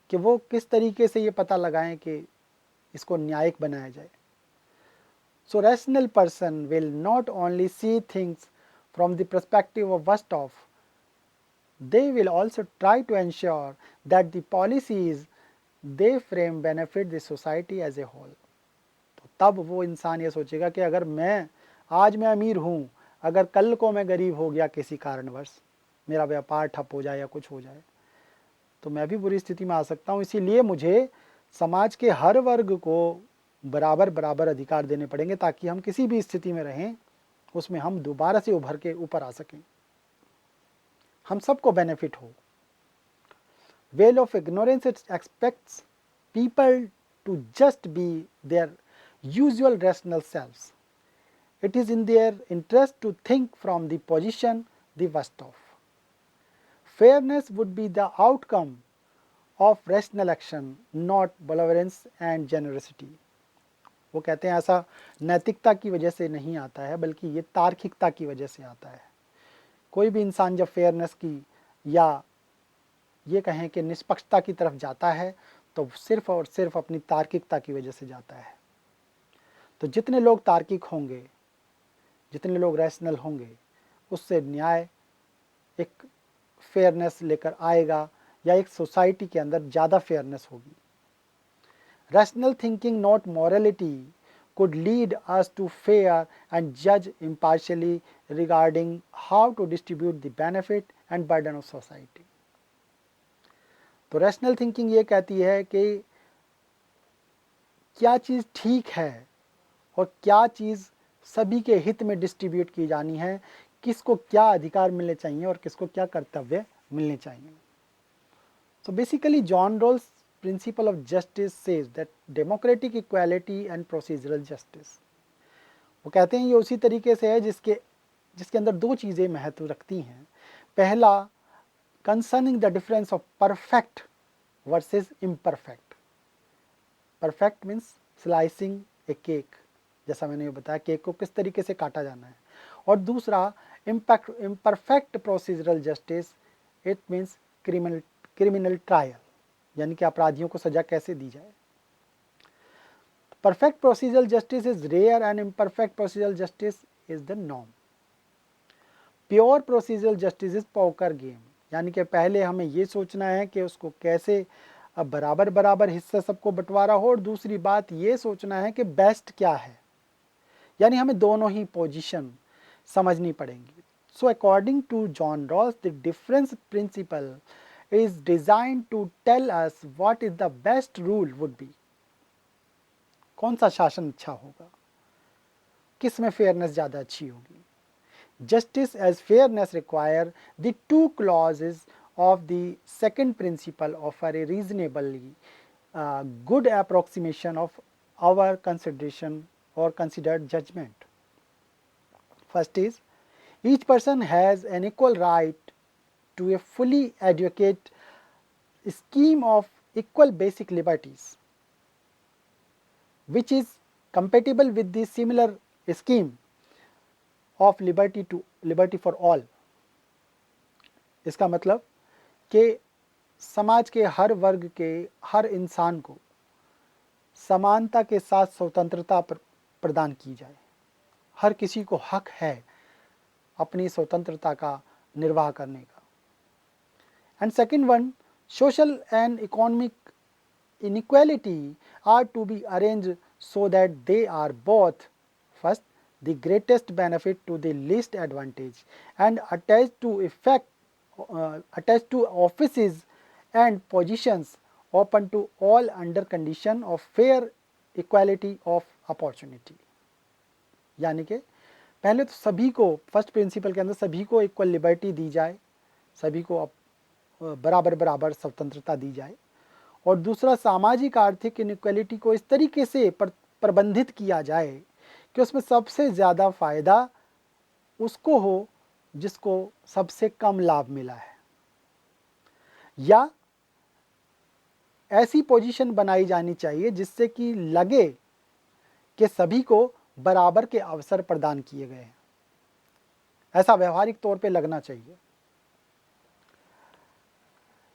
कि वो किस तरीके से ये पता लगाएं कि इसको न्यायिक बनाया जाए। So rational person will not only see things from the perspective of worst off, they will also try to ensure that the policies they frame benefit the society as a whole. तो तब वो इंसान ये सोचेगा कि अगर आज मैं अमीर हूँ, अगर कल को मैं गरीब हो गया किसी कारणवश, मेरा व्यापार ठप हो जाए या कुछ हो जाए, तो मैं भी बुरी स्थिति में आ सकता हूँ। इसीलिए मुझे समाज के हर वर्ग को बराबर बराबर अधिकार देने पड़ेंगे ताकि हम किसी भी स्थिति में रहें उसमें हम दोबारा से उभर के ऊपर आ सकें, हम सबको बेनिफिट हो। Veil of ignorance expects people to just be their usual rational selves. It is in their interest to think from the position the worst of. Fairness would be the outcome of rational action, not benevolence and generosity. वो कहते हैं ऐसा नैतिकता की वजह से नहीं आता है, बल्कि ये तार्किकता की वजह से आता है। कोई भी इंसान जब फेयरनेस की या ये कहें कि निष्पक्षता की तरफ जाता है तो सिर्फ और सिर्फ अपनी तार्किकता की वजह से जाता है। तो जितने लोग तार्किक होंगे, जितने लोग रैशनल होंगे, उससे न्याय एक फेयरनेस लेकर आएगा या एक सोसाइटी के अंदर ज़्यादा फेयरनेस होगी। Rational thinking not morality could lead us to fair and judge impartially regarding how to distribute the benefit and burden of society. तो रैशनल थिंकिंग ये कहती है कि क्या चीज़ ठीक है और क्या चीज़ सभी के हित में डिस्ट्रीब्यूट की जानी है, किसको क्या अधिकार मिलने चाहिए और किसको क्या कर्तव्य मिलने चाहिए। So basically John Rawls principle of justice says that democratic equality and procedural justice, वो कहते हैं ये उसी तरीके से है जिसके अंदर दो चीज़ें महत्व रखती हैं। पहला, concerning the difference of perfect versus imperfect. Perfect means slicing A cake, जैसा मैंने बताया केक को किस तरीके से काटा जाना है। और दूसरा imperfect procedural justice, it means criminal trial, यानी कि अपराधियों को सजा कैसे दी जाए। Perfect procedural justice is rare and imperfect procedural justice is the norm. Pure procedural justice is poker game, यानी कि पहले हमें ये सोचना है कि उसको कैसे अब बराबर बराबर हिस्सा सबको बंटवारा हो, और दूसरी बात ये सोचना है कि बेस्ट क्या है, यानी हमें दोनों ही पोजीशन समझनी पड़ेंगी। So according to John Rawls the difference principle is designed to tell us what is the best rule would be, कौन सा शासन अच्छा होगा, किस में फेयरनेस ज़्यादा अच्छी होगी। Justice as fairness require the two clauses of the second principle of a reasonably good approximation of our consideration or considered judgment. First is, each person has an equal right to a fully adequate scheme of equal basic liberties, which is compatible with the similar scheme of liberty for all. इसका मतलब कि समाज के हर वर्ग के हर इंसान को समानता के साथ स्वतंत्रता प्रदान की जाए। हर किसी को हक है अपनी स्वतंत्रता का निर्वाह करने का। And second one, social and economic inequality are to be arranged so that they are both, first, the greatest benefit to the least advantage, and attached to offices and positions open to all under condition of fair equality of opportunity। यानी कि पहले तो सभी को, first principle के अंदर सभी को इक्वल लिबर्टी दी जाए, सभी को बराबर बराबर स्वतंत्रता दी जाए। और दूसरा, सामाजिक आर्थिक इनइक्वालिटी को इस तरीके से प्रबंधित किया जाए कि उसमें सबसे ज़्यादा फ़ायदा उसको हो जिसको सबसे कम लाभ मिला है, या ऐसी पोजीशन बनाई जानी चाहिए जिससे कि लगे कि सभी को बराबर के अवसर प्रदान किए गए हैं। ऐसा व्यवहारिक तौर पे लगना चाहिए।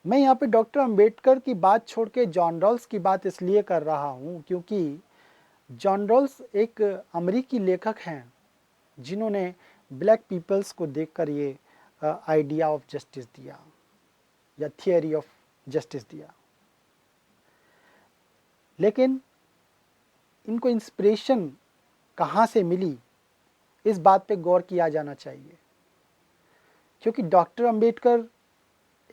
मैं यहाँ पे डॉक्टर अंबेडकर की बात छोड़ के जॉन रॉल्स की बात इसलिए कर रहा हूँ क्योंकि जॉन रॉल्स एक अमेरिकी लेखक हैं जिन्होंने ब्लैक पीपल्स को देखकर ये आइडिया ऑफ जस्टिस दिया या थियरी ऑफ जस्टिस दिया। लेकिन इनको इंस्पिरेशन कहाँ से मिली, इस बात पे गौर किया जाना चाहिए, क्योंकि डॉक्टर अंबेडकर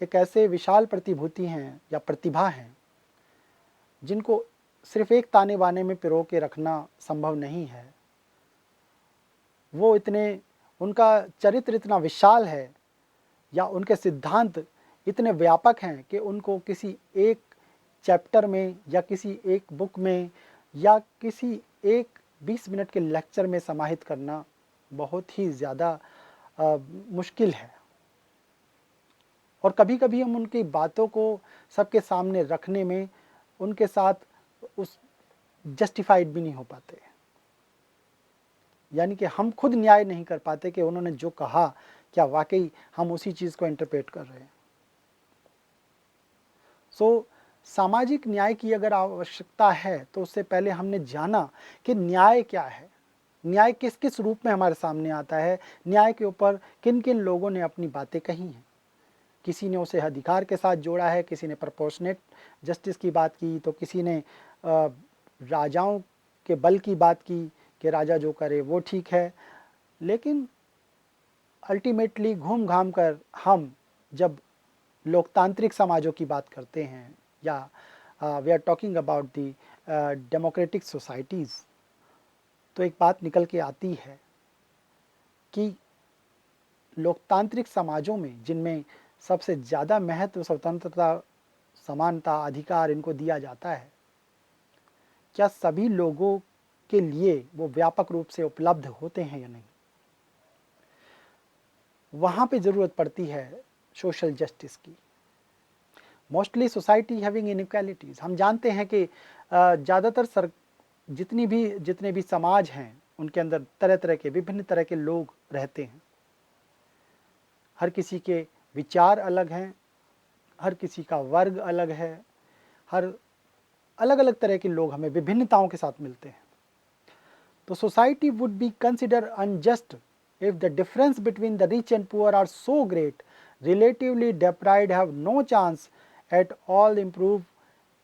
एक ऐसे विशाल प्रतिभूति हैं या प्रतिभा हैं जिनको सिर्फ एक ताने बाने में पिरो के रखना संभव नहीं है। वो उनका चरित्र इतना विशाल है या उनके सिद्धांत इतने व्यापक हैं कि उनको किसी एक चैप्टर में या किसी एक बुक में या किसी एक 20 मिनट के लेक्चर में समाहित करना बहुत ही ज़्यादा मुश्किल है। और कभी कभी हम उनकी बातों को सबके सामने रखने में उनके साथ उस जस्टिफाइड भी नहीं हो पाते, यानी कि हम खुद न्याय नहीं कर पाते कि उन्होंने जो कहा क्या वाकई हम उसी चीज़ को इंटरप्रेट कर रहे हैं। सामाजिक न्याय की अगर आवश्यकता है तो उससे पहले हमने जाना कि न्याय क्या है, न्याय किस किस रूप में हमारे सामने आता है, न्याय के ऊपर किन किन लोगों ने अपनी बातें कही हैं। किसी ने उसे अधिकार के साथ जोड़ा है, किसी ने प्रपोर्शनेट जस्टिस की बात की, तो किसी ने राजाओं के बल की बात की कि राजा जो करे वो ठीक है। लेकिन अल्टीमेटली घूम घाम कर हम जब लोकतांत्रिक समाजों की बात करते हैं या we are talking about the democratic societies, तो एक बात निकल के आती है कि लोकतांत्रिक समाजों में, जिनमें सबसे ज़्यादा महत्व स्वतंत्रता, समानता, अधिकार इनको दिया जाता है, क्या सभी लोगों के लिए वो व्यापक रूप से उपलब्ध होते हैं या नहीं? वहाँ पे ज़रूरत पड़ती है सोशल जस्टिस की। मोस्टली सोसाइटी हैविंग इनइक्वालिटीज़, हम जानते हैं कि ज़्यादातर जितने भी समाज हैं उनके अंदर तरह तरह के, विभिन्न तरह के लोग रहते हैं। हर किसी के विचार अलग हैं, हर किसी का वर्ग अलग है, हर अलग अलग तरह के लोग हमें विभिन्नताओं के साथ मिलते हैं। तो society would be considered unjust if the difference between the rich and poor are so great, relatively deprived have no chance at all improve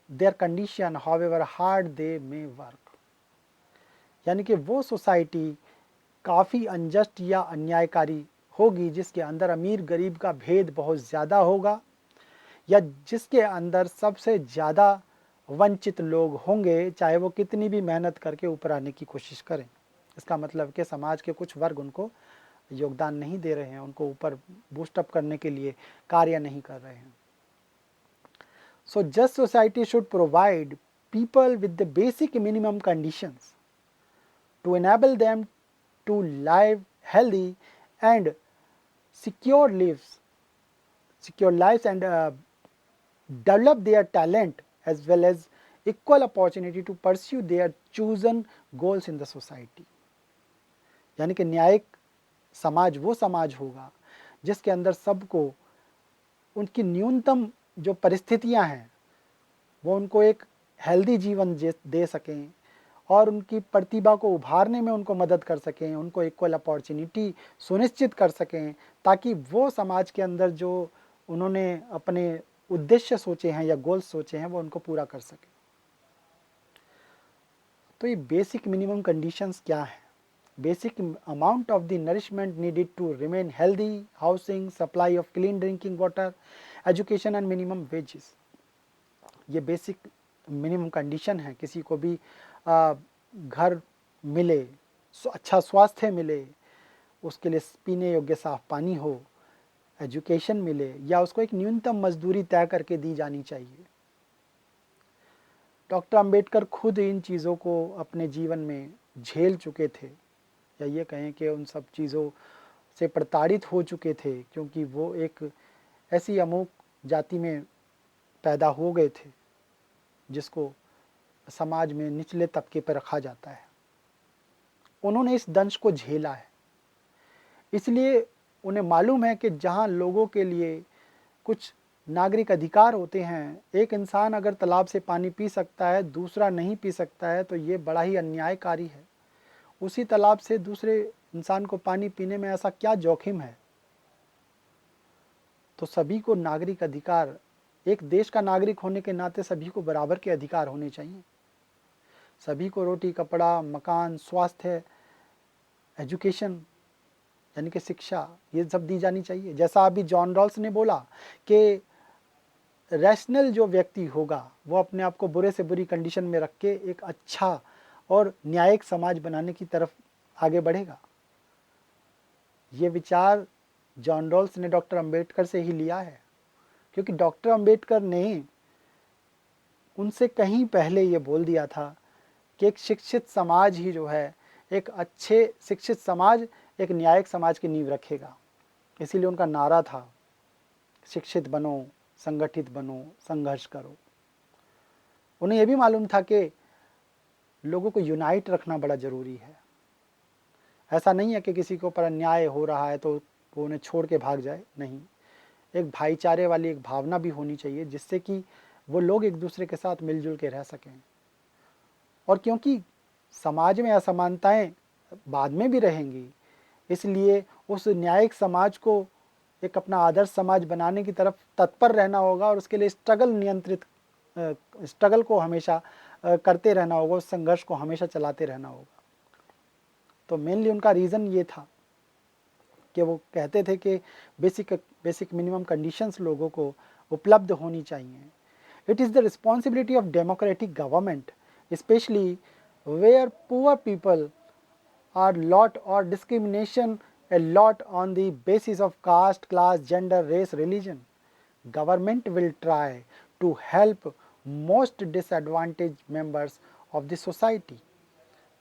their condition however hard they may work। यानी कि वो society काफ़ी unjust या अन्यायकारी होगी जिसके अंदर अमीर गरीब का भेद बहुत ज़्यादा होगा, या जिसके अंदर सबसे ज़्यादा वंचित लोग होंगे, चाहे वो कितनी भी मेहनत करके ऊपर आने की कोशिश करें। इसका मतलब कि समाज के कुछ वर्ग उनको योगदान नहीं दे रहे हैं, उनको ऊपर बूस्टअप करने के लिए कार्य नहीं कर रहे हैं। So just society should provide people with the basic minimum conditions to enable them to live healthy and secure lives and develop their talent as well as equal opportunity to pursue their chosen goals in the society। यानी कि न्यायिक समाज वो समाज होगा जिसके अंदर सबको उनकी न्यूनतम जो परिस्थितियां हैं वो उनको एक हेल्दी जीवन दे सकें और उनकी प्रतिभा को उभारने में उनको मदद कर सकें, उनको इक्वल अपॉर्चुनिटी सुनिश्चित कर सकें, ताकि वो समाज के अंदर जो उन्होंने अपने उद्देश्य सोचे हैं या गोल्स सोचे हैं वो उनको पूरा कर सकें। तो ये बेसिक मिनिमम कंडीशंस क्या है? Basic amount of the nourishment needed to remain healthy, housing, supply of clean drinking water, education and minimum wages. ये बेसिक मिनिमम कंडीशन है। किसी को भी घर मिले, अच्छा स्वास्थ्य मिले, उसके लिए पीने योग्य साफ पानी हो, एजुकेशन मिले, या उसको एक न्यूनतम मजदूरी तय करके दी जानी चाहिए। डॉक्टर अंबेडकर खुद इन चीज़ों को अपने जीवन में झेल चुके थे, या ये कहें कि उन सब चीज़ों से प्रताड़ित हो चुके थे, क्योंकि वो एक ऐसी अमुक जाति में पैदा हो गए थे जिसको समाज में निचले तबके पर रखा जाता है। उन्होंने इस दंश को झेला है, इसलिए उन्हें मालूम है कि जहाँ लोगों के लिए कुछ नागरिक अधिकार होते हैं, एक इंसान अगर तालाब से पानी पी सकता है, दूसरा नहीं पी सकता है, तो ये बड़ा ही अन्यायकारी है। उसी तालाब से दूसरे इंसान को पानी पीने में ऐसा क्या जोखिम है? तो सभी को नागरिक अधिकार, एक देश का नागरिक होने के नाते सभी को बराबर के अधिकार होने चाहिए। सभी को रोटी, कपड़ा, मकान, स्वास्थ्य, एजुकेशन यानी कि शिक्षा, ये सब दी जानी चाहिए। जैसा अभी जॉन रॉल्स ने बोला कि रैशनल जो व्यक्ति होगा वो अपने आप को बुरे से बुरी कंडीशन में रख के एक अच्छा और न्यायिक समाज बनाने की तरफ आगे बढ़ेगा। ये विचार जॉन रॉल्स ने डॉक्टर अंबेडकर से ही लिया है, क्योंकि डॉक्टर अंबेडकर ने उनसे कहीं पहले ये बोल दिया था कि एक शिक्षित समाज ही जो है, एक अच्छे शिक्षित समाज एक न्यायिक समाज की नींव रखेगा। इसीलिए उनका नारा था, शिक्षित बनो, संगठित बनो, संघर्ष करो। उन्हें यह भी मालूम था कि लोगों को यूनाइट रखना बड़ा ज़रूरी है। ऐसा नहीं है कि किसी के ऊपर अन्याय हो रहा है तो वो उन्हें छोड़ के भाग जाए, नहीं। एक भाईचारे वाली एक भावना भी होनी चाहिए, जिससे कि वो लोग एक दूसरे के साथ मिलजुल के रह सकें। और क्योंकि समाज में असमानताएं बाद में भी रहेंगी, इसलिए उस न्यायिक समाज को एक अपना आदर्श समाज बनाने की तरफ तत्पर रहना होगा, और उसके लिए स्ट्रगल को हमेशा करते रहना होगा, उस संघर्ष को हमेशा चलाते रहना होगा। तो मेनली उनका रीज़न ये था कि वो कहते थे कि बेसिक मिनिमम कंडीशंस लोगों को उपलब्ध होनी चाहिए। It is the responsibility of democratic government, specially where poor people or lot or discrimination a lot on the basis of caste, class, gender, race, religion. Government will try to help most disadvantaged members of the society.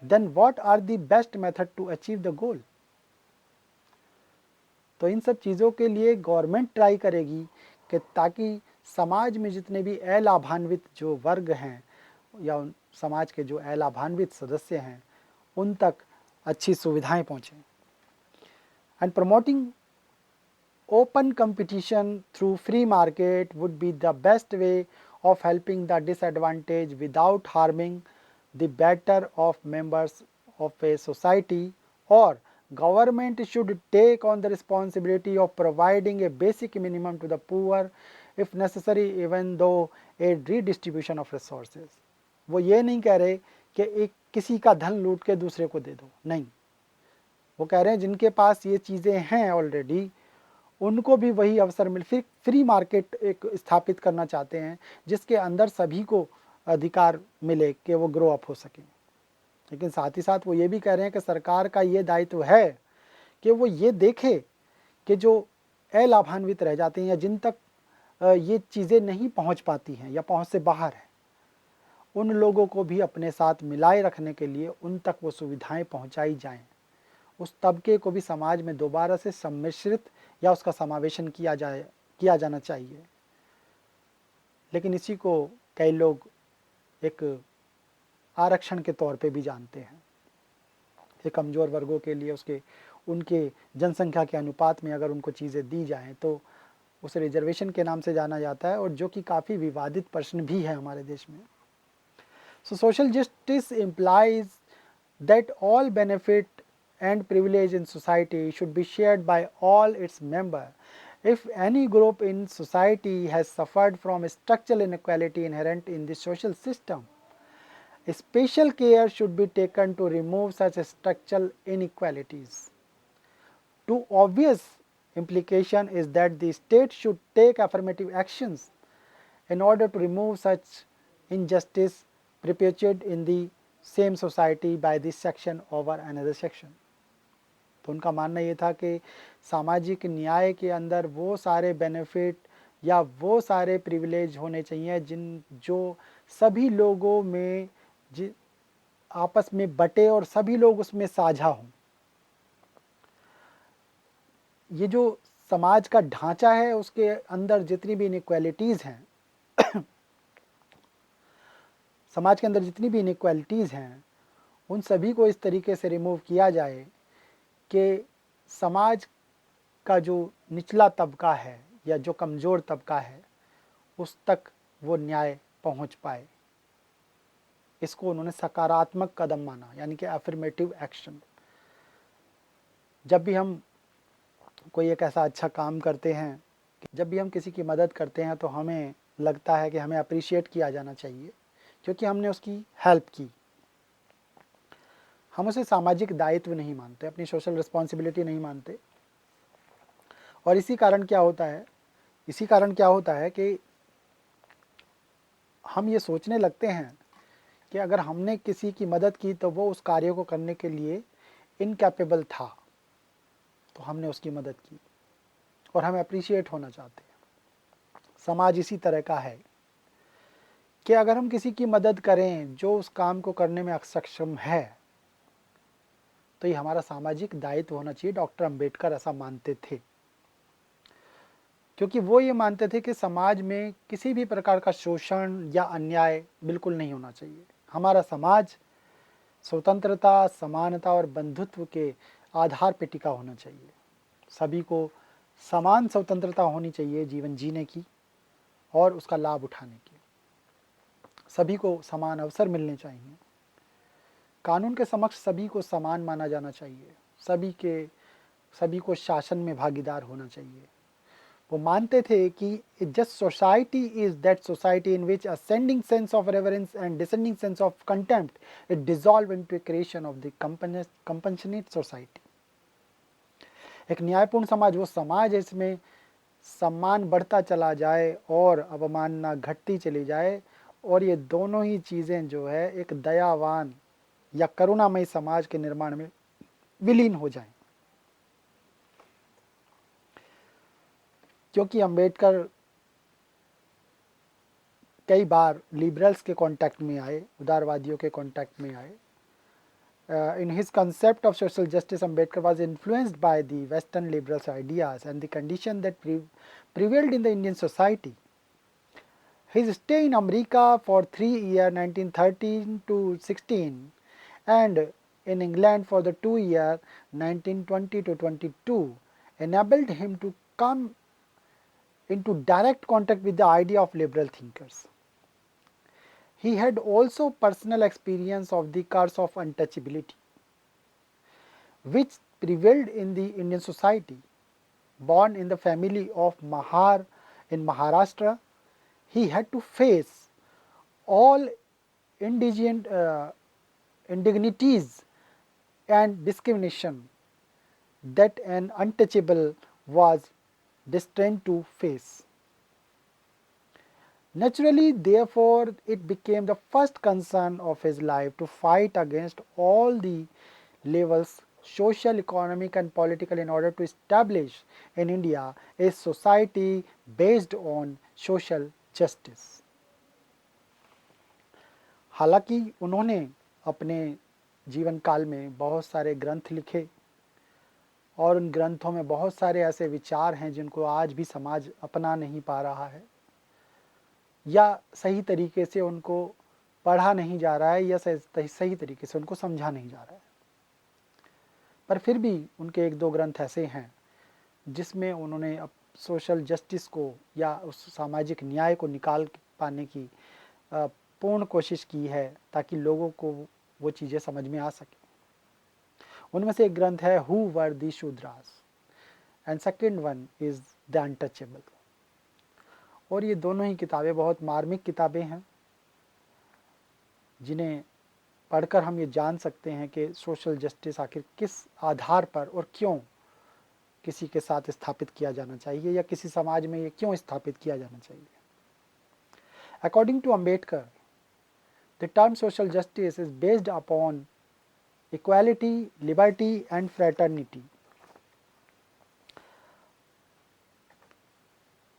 Then what are the best method to achieve the goal? तो इन सब चीज़ों के लिए government try करेगी कि ताकि समाज में जितने भी अलाभान्वित जो वर्ग हैं या समाज के जो अलाभान्वित सदस्य हैं उन तक अच्छी सुविधाएं पहुँचें. And promoting open competition through free market would be the best way of helping the disadvantaged without harming the better of members of a society, or government should take on the responsibility of providing a basic minimum to the poor if necessary, even though a redistribution of resources. वो ये नहीं कह रहे कि एक किसी का धन लूट के दूसरे को दे दो, नहीं, वो कह रहे हैं जिनके पास ये चीज़ें हैं ऑलरेडी उनको भी वही अवसर मिल. फिर फ्री मार्केट एक स्थापित करना चाहते हैं जिसके अंदर सभी को अधिकार मिले कि वो ग्रो अप हो सकें. लेकिन साथ ही साथ वो ये भी कह रहे हैं कि सरकार का ये दायित्व है कि वो ये देखे कि जो अलाभान्वित रह जाते हैं या जिन तक ये चीज़ें नहीं पहुंच पाती हैं या पहुंच से बाहर है, उन लोगों को भी अपने साथ मिलाए रखने के लिए उन तक वो सुविधाएं पहुंचाई जाएं. उस तबके को भी समाज में दोबारा से सम्मिश्रित या उसका समावेशन किया जाना चाहिए. लेकिन इसी को कई लोग एक आरक्षण के तौर पे भी जानते हैं. ये कमज़ोर वर्गों के लिए उनके जनसंख्या के अनुपात में अगर उनको चीज़ें दी जाएं तो उसे रिजर्वेशन के नाम से जाना जाता है, और जो कि काफ़ी विवादित प्रश्न भी है हमारे देश में. So social justice implies that all benefit and privilege in society should be shared by all its members. If any group in society has suffered from structural inequality inherent in the social system, special care should be taken to remove such structural inequalities. Two obvious implication is that the state should take affirmative actions in order to remove such injustice perpetuated in the same society by this section over another section. तो उनका मानना ये था कि सामाजिक न्याय के अंदर वो सारे बेनिफिट या वो सारे प्रिविलेज होने चाहिए जो सभी लोगों में आपस में बटे और सभी लोग उसमें साझा हों. ये जो समाज का ढांचा है उसके अंदर जितनी भी इनइक्वालिटीज़ हैं समाज के अंदर जितनी भी इनइक्वालिटीज़ हैं उन सभी को इस तरीके से रिमूव किया जाए कि समाज का जो निचला तबका है या जो कमज़ोर तबका है उस तक वो न्याय पहुंच पाए. इसको उन्होंने सकारात्मक कदम माना, यानी कि अफर्मेटिव एक्शन. जब भी हम कोई एक ऐसा अच्छा काम करते हैं, जब भी हम किसी की मदद करते हैं तो हमें लगता है कि हमें अप्रिशिएट किया जाना चाहिए क्योंकि हमने उसकी हेल्प की. हम उसे सामाजिक दायित्व नहीं मानते, अपनी सोशल रिस्पॉन्सिबिलिटी नहीं मानते. और इसी कारण क्या होता है कि हम ये सोचने लगते हैं कि अगर हमने किसी की मदद की तो वो उस कार्य को करने के लिए इनकैपेबल था, तो हमने उसकी मदद की और हमें अप्रिशिएट होना चाहते हैं. समाज इसी तरह का है कि अगर हम किसी की मदद करें जो उस काम को करने में अक्षम है तो ये हमारा सामाजिक दायित्व होना चाहिए. डॉक्टर अंबेडकर ऐसा मानते थे क्योंकि वो ये मानते थे कि समाज में किसी भी प्रकार का शोषण या अन्याय बिल्कुल नहीं होना चाहिए. हमारा समाज स्वतंत्रता, समानता और बंधुत्व के आधार पर टिका होना चाहिए. सभी को समान स्वतंत्रता होनी चाहिए जीवन जीने की और उसका लाभ उठाने की. सभी को समान अवसर मिलने चाहिए. कानून के समक्ष सभी को समान माना जाना चाहिए. सभी को शासन में भागीदार होना चाहिए. वो मानते थे कि just society is that society in which ascending sense of reverence and descending sense of contempt it dissolve into creation of the compassionate society. एक न्यायपूर्ण समाज वो समाज इसमें सम्मान बढ़ता चला जाए और अवमानना घटती चली जाए, और ये दोनों ही चीज़ें जो है एक दयावान या करुणामय समाज के निर्माण में विलीन हो जाएं। क्योंकि अंबेडकर कई बार लिबरल्स के कांटेक्ट में आए, उदारवादियों के कांटेक्ट में आए। In his concept of social justice, Ambedkar was influenced by the Western liberals' ideas and the condition that prevailed in the Indian society. His stay in America for 3 years, 1913 to 16, and in England for the 2 years, 1920 to 22, enabled him to come into direct contact with the idea of liberal thinkers. He had also personal experience of the curse of untouchability, which prevailed in the Indian society. Born in the family of Mahar in Maharashtra, he had to face all indigent indignities and discrimination that an untouchable was destined to face. Naturally, therefore, it became the first concern of his life to fight against all the levels, social, economic and political, in order to establish in India a society based on social justice. हालांकि उन्होंने अपने जीवन काल में बहुत सारे ग्रंथ लिखे और उन ग्रंथों में बहुत सारे ऐसे विचार हैं जिनको आज भी समाज अपना नहीं पा रहा है, या सही तरीके से उनको पढ़ा नहीं जा रहा है, या सही तरीके से उनको समझा नहीं जा रहा है। पर फिर भी उनके एक दो ग्रंथ ऐसे हैं जिसमें उन्होंने अब सोशल जस्टिस को या उस सामाजिक न्याय को निकाल पाने की पूर्ण कोशिश की है ताकि लोगों को वो चीज़ें समझ में आ सके। उनमें से एक ग्रंथ है who were the Shudras and second one is the untouchable. और ये दोनों ही किताबें बहुत मार्मिक किताबें हैं जिन्हें पढ़कर हम ये जान सकते हैं कि सोशल जस्टिस आखिर किस आधार पर और क्यों किसी के साथ स्थापित किया जाना चाहिए, या किसी समाज में ये क्यों स्थापित किया जाना चाहिए। According to Ambedkar, the term social justice is based upon equality, liberty and fraternity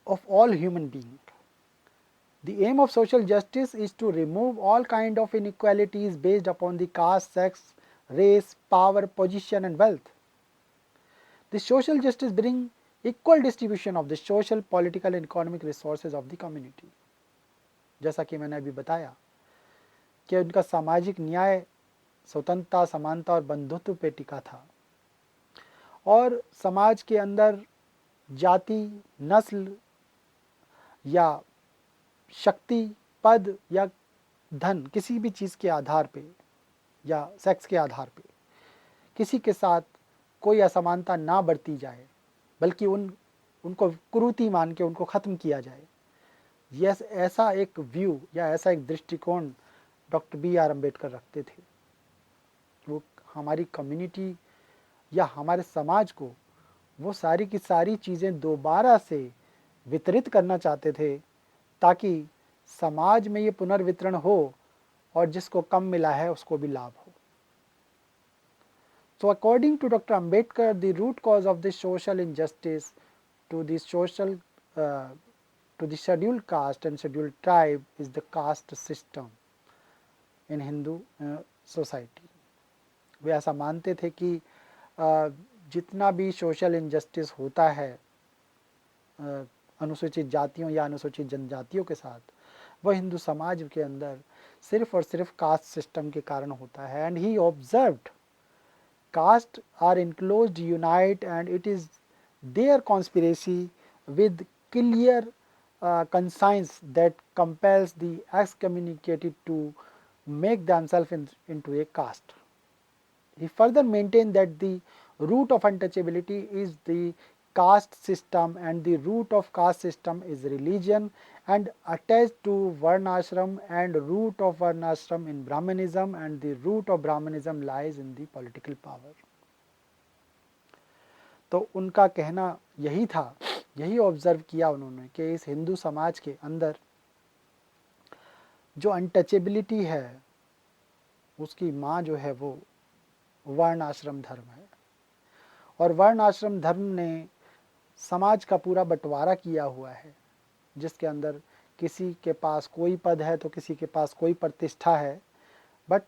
of all human beings. The aim of social justice is to remove all kind of inequalities based upon the caste, sex, race, power, position and wealth. The social justice bring equal distribution of the social, political and economic resources of the community. जैसा कि मैंने अभी बताया कि उनका सामाजिक न्याय स्वतंत्रता, समानता और बंधुत्व पे टिका था, और समाज के अंदर जाति, नस्ल या शक्ति, पद या धन, किसी भी चीज़ के आधार पे या सेक्स के आधार पे किसी के साथ कोई असमानता ना बरती जाए, बल्कि उनको कुरीति मान के उनको ख़त्म किया जाए। यस, ऐसा एक व्यू या ऐसा एक दृष्टिकोण डॉक्टर B.R. अम्बेडकर रखते थे। वो हमारी कम्युनिटी या हमारे समाज को वो सारी की सारी चीज़ें दोबारा से वितरित करना चाहते थे ताकि समाज में ये पुनर्वितरण हो और जिसको कम मिला है उसको भी लाभ हो। So according to Dr. Ambedkar, the root cause of the social injustice to the scheduled caste and scheduled tribe is the caste system in Hindu society. वे ऐसा मानते थे कि जितना भी सोशल इनजस्टिस होता है अनुसूचित जातियों या अनुसूचित जनजातियों के साथ, वह हिंदू समाज के अंदर सिर्फ और सिर्फ कास्ट सिस्टम के कारण होता है। And he observed caste are enclosed, unite, and it is their conspiracy with clear conscience that compels the excommunicated to make themselves into a caste. He further maintained that the root of untouchability is the caste system and the root of caste system is religion, and attached to varnashram, and root of varnashram in Brahmanism, and the root of Brahmanism lies in the political power. तो उनका कहना यही था, यही observe किया उन्होंने कि इस हिंदू समाज के अंदर जो अनटचेबिलिटी है उसकी माँ जो है वो वर्ण आश्रम धर्म है। और वर्ण आश्रम धर्म ने समाज का पूरा बंटवारा किया हुआ है, जिसके अंदर किसी के पास कोई पद है तो किसी के पास कोई प्रतिष्ठा है, बट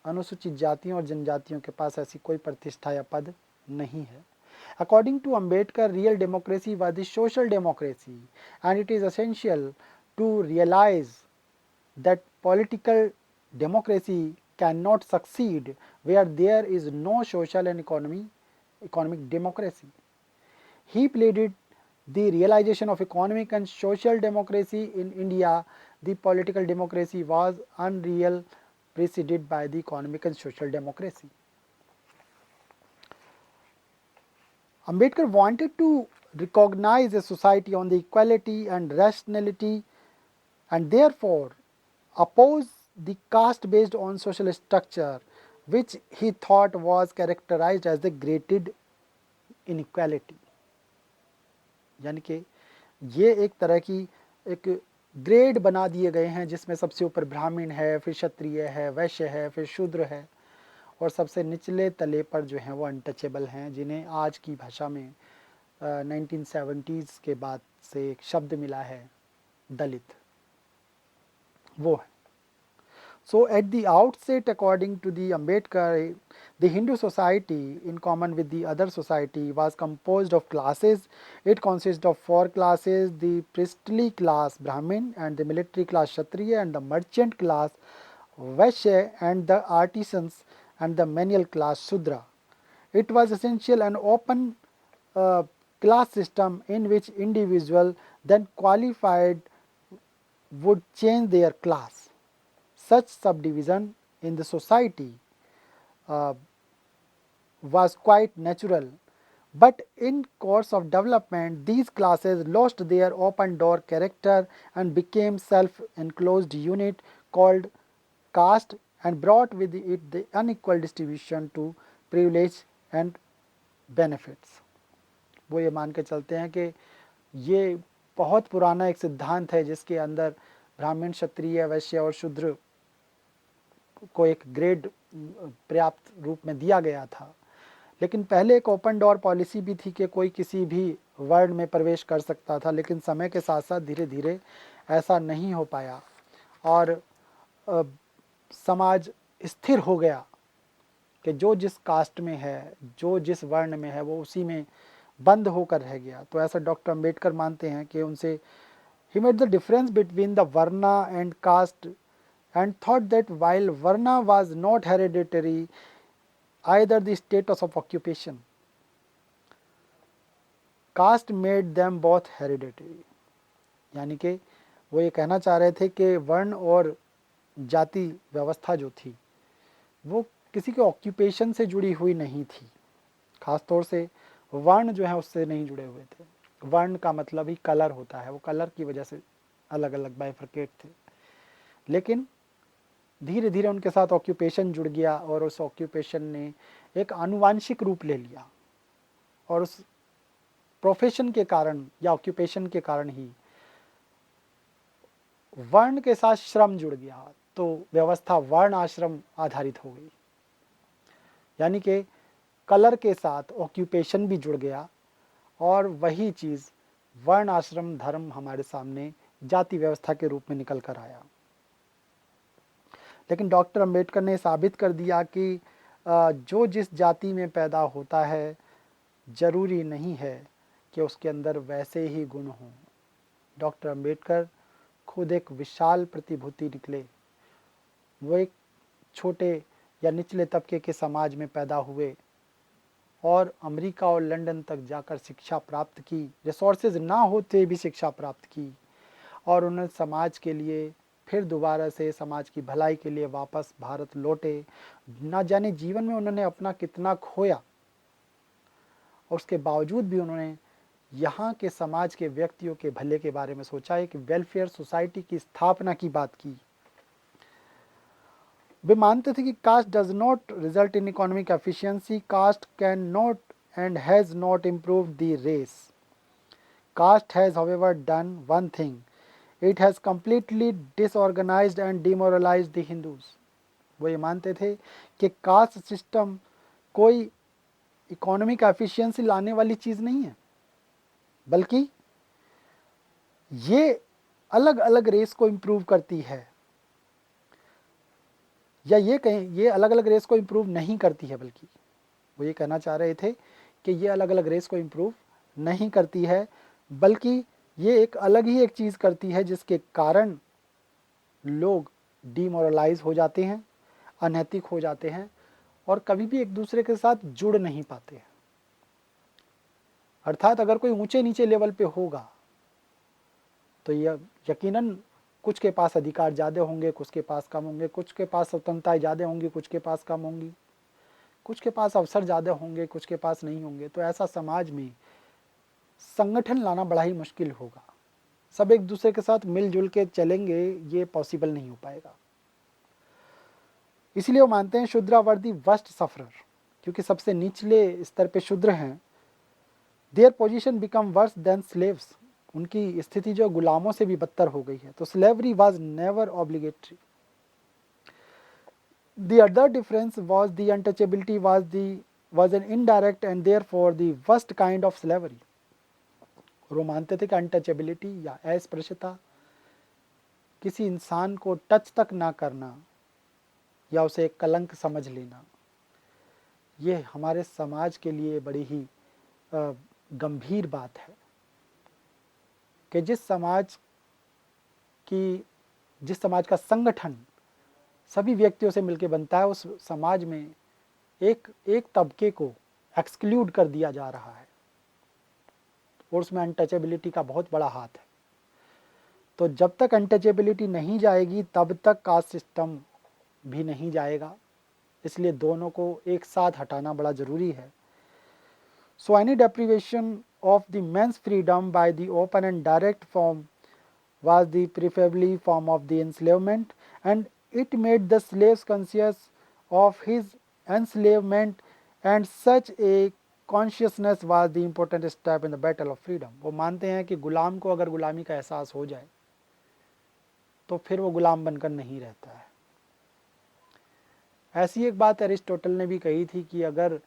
अनुसूचित जातियों और जनजातियों के पास ऐसी कोई प्रतिष्ठा या पद नहीं है। According to Ambedkar, real democracy was the social democracy, and it is essential to realize that political democracy cannot succeed where there is no social and economic democracy. He pleaded the realization of economic and social democracy in India. The political democracy was unreal, preceded by the economic and social democracy. Ambedkar wanted to recognize a society on the equality and rationality, and therefore oppose the caste based on social structure, which he thought was characterized as the graded inequality. यानी कि ये एक तरह की एक grade बना दिए गए हैं, जिसमें सबसे ऊपर ब्राह्मण है, फिर क्षत्रिय है, वैश्य है, फिर शूद्र है, और सबसे निचले तले पर जो हैं वो अनटचेबल हैं, जिन्हें आज की भाषा में 1970s के बाद से एक शब्द मिला है, दलित, वो है. So at the outset, according to the Ambedkar, the Hindu society, in common with the other society, was composed of classes. It consists of 4 classes: the priestly class Brahmin, and the military class Kshatriya, and the merchant class Vaishya, and the artisans and the manual class Shudra. It was essential an open uh, class system in which individual then qualified would change their class. Such subdivision in the society uh, was quite natural, but in course of development these classes lost their open door character and became self-enclosed unit called caste, and brought with it the unequal distribution to privilege and benefits. वो ये मान के चलते हैं कि ये बहुत पुराना एक सिद्धांत है, जिसके अंदर ब्राह्मण, क्षत्रिय, वैश्य और शूद्र को एक ग्रेड पर्याप्त रूप में दिया गया था। लेकिन पहले एक ओपन डोर पॉलिसी भी थी कि कोई किसी भी वर्ण में प्रवेश कर सकता था, लेकिन समय के साथ साथ धीरे धीरे ऐसा नहीं हो पाया और समाज स्थिर हो गया कि जो जिस कास्ट में है, जो जिस वर्ण में है, वो उसी में बंद होकर रह गया। तो ऐसा डॉक्टर अंबेडकर मानते हैं कि उनसे he made the difference between the varna and caste and thought that while varna was not hereditary, either the status of occupation, caste made them both hereditary. यानी कि वो ये कहना चाह रहे थे कि वर्ण और जाति व्यवस्था जो थी वो किसी के ऑक्यूपेशन से जुड़ी हुई नहीं थी, खासतौर से वर्ण जो है उससे नहीं जुड़े हुए थे। वर्ण का मतलब ही कलर होता है, वो कलर की वजह से अलग अलग बाइफरकेट थे, लेकिन धीरे धीरे उनके साथ ऑक्यूपेशन जुड़ गया और उस ऑक्यूपेशन ने एक आनुवांशिक रूप ले लिया और उस प्रोफेशन के कारण या ऑक्यूपेशन के कारण ही वर्ण के साथ श्रम जुड़ गया, तो व्यवस्था वर्ण आश्रम आधारित हो गई। यानी कि कलर के साथ ऑक्यूपेशन भी जुड़ गया और वही चीज़ वर्ण आश्रम धर्म हमारे सामने जाति व्यवस्था के रूप में निकल कर आया। लेकिन डॉक्टर अंबेडकर ने साबित कर दिया कि जो जिस जाति में पैदा होता है जरूरी नहीं है कि उसके अंदर वैसे ही गुण हों। डॉक्टर अंबेडकर खुद एक विशाल प्रतिभूति निकले। वो एक छोटे या निचले तबके के समाज में पैदा हुए और अमेरिका और लंदन तक जाकर शिक्षा प्राप्त की, रिसोर्सेज ना होते भी शिक्षा प्राप्त की और उन्होंने समाज के लिए फिर दोबारा से समाज की भलाई के लिए वापस भारत लौटे। ना जाने जीवन में उन्होंने अपना कितना खोया और उसके बावजूद भी उन्होंने यहाँ के समाज के व्यक्तियों के भले के बारे में सोचा है कि वेलफेयर सोसाइटी की स्थापना की बात की। वे मानते थे कि caste does not result in economic efficiency, caste cannot and has not improved the race. Caste has however done one thing, it has completely disorganised and demoralised the Hindus. वो ये मानते थे कि कास्ट सिस्टम कोई economic efficiency लाने वाली चीज़ नहीं है, बल्कि ये अलग अलग रेस को इम्प्रूव करती है, या ये कहें ये अलग अलग रेस को इम्प्रूव नहीं करती है, बल्कि वो ये कहना चाह रहे थे कि ये अलग अलग रेस को इम्प्रूव नहीं करती है, बल्कि ये एक अलग ही एक चीज़ करती है जिसके कारण लोग डीमोरलाइज हो जाते हैं, अनैतिक हो जाते हैं और कभी भी एक दूसरे के साथ जुड़ नहीं पाते हैं। अर्थात अगर कोई ऊंचे नीचे लेवल पे होगा तो यह यकीनन कुछ के पास अधिकार ज़्यादा होंगे, कुछ के पास कम होंगे, कुछ के पास स्वतंत्रताएं ज़्यादा होंगी, कुछ के पास कम होंगी, कुछ के पास अवसर ज़्यादा होंगे, कुछ के पास नहीं होंगे। तो ऐसा समाज में संगठन लाना बड़ा ही मुश्किल होगा। सब एक दूसरे के साथ मिलजुल के चलेंगे, ये पॉसिबल नहीं हो पाएगा। इसलिए वो मानते हैं शूद्रा वर दी वर्स्ट सफरर, क्योंकि सबसे निचले स्तर पे शूद्र हैं। Their position become worse than slaves, उनकी स्थिति जो गुलामों से भी बदतर हो गई है। तो slavery was never obligatory. The other difference was the untouchability was an indirect and therefore the worst kind of slavery. और वो मानते थे कि अनटचेबिलिटी या अस्पृश्यता, किसी इंसान को टच तक ना करना या उसे एक कलंक समझ लेना, ये हमारे समाज के लिए बड़ी ही गंभीर बात है कि जिस समाज का संगठन सभी व्यक्तियों से मिलकर बनता है, उस समाज में एक तबके को एक्सक्लूड कर दिया जा रहा है और उसमें अनटचेबिलिटी का बहुत बड़ा हाथ है। तो जब तक अनटचेबिलिटी नहीं जाएगी तब तक कास्ट सिस्टम भी नहीं जाएगा, इसलिए दोनों को एक साथ हटाना बड़ा ज़रूरी है। So any deprivation of the men's freedom by the open and direct form was the preferably form of the enslavement, and it made the slaves conscious of his enslavement, and such a consciousness was the important step in the battle of freedom. वो मानते हैं कि गुलाम को अगर गुलामी का एहसास हो जाए तो फिर वो गुलाम बनकर नहीं रहता है। ऐसी एक बात एरिस्टोटल ने भी कही थी कि अगर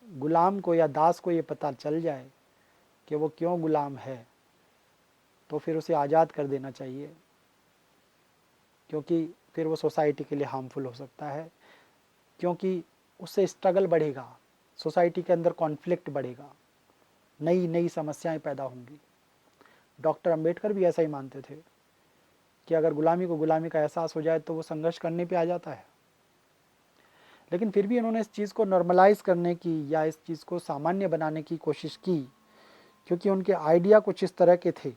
गुलाम को या दास को ये पता चल जाए कि वो क्यों गुलाम है तो फिर उसे आज़ाद कर देना चाहिए, क्योंकि फिर वो सोसाइटी के लिए हार्मफुल हो सकता है, क्योंकि उससे स्ट्रगल बढ़ेगा, सोसाइटी के अंदर कॉन्फ्लिक्ट बढ़ेगा, नई नई समस्याएं पैदा होंगी। डॉक्टर अंबेडकर भी ऐसा ही मानते थे कि अगर गुलामी को गुलामी का एहसास हो जाए तो वो संघर्ष करने पे आ जाता है। लेकिन फिर भी उन्होंने इस चीज़ को नॉर्मलाइज करने की या इस चीज़ को सामान्य बनाने की कोशिश की, क्योंकि उनके आइडिया कुछ इस तरह के थे।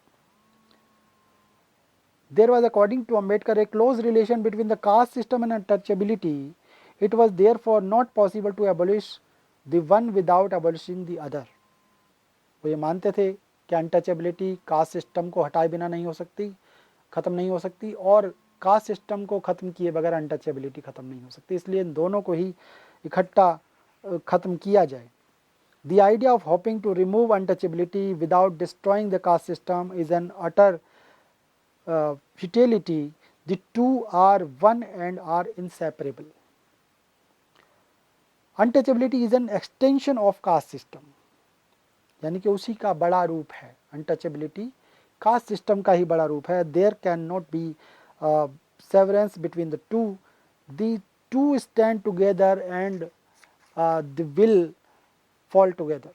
There was, according to Ambedkar, a close relation between the caste system and untouchability. It was therefore not possible to abolish the one without abolishing the other. वो ये मानते थे कि अनटचेबिलिटी कास्ट सिस्टम को हटाए बिना नहीं हो सकती, ख़त्म नहीं हो सकती, और कास्ट सिस्टम को ख़त्म किए बगैर अनटचेबिलिटी ख़त्म नहीं हो सकती, इसलिए इन दोनों को ही इकट्ठा ख़त्म किया जाए। The idea of hoping to remove untouchability without destroying the caste system is an utter futility. The two are one and are inseparable. Untouchability is an extension of caste system, यानी कि उसी का बड़ा रूप है। अनटचेबिलिटी कास्ट सिस्टम का ही बड़ा रूप है। There can not be severance between the two stand together and the will fall together,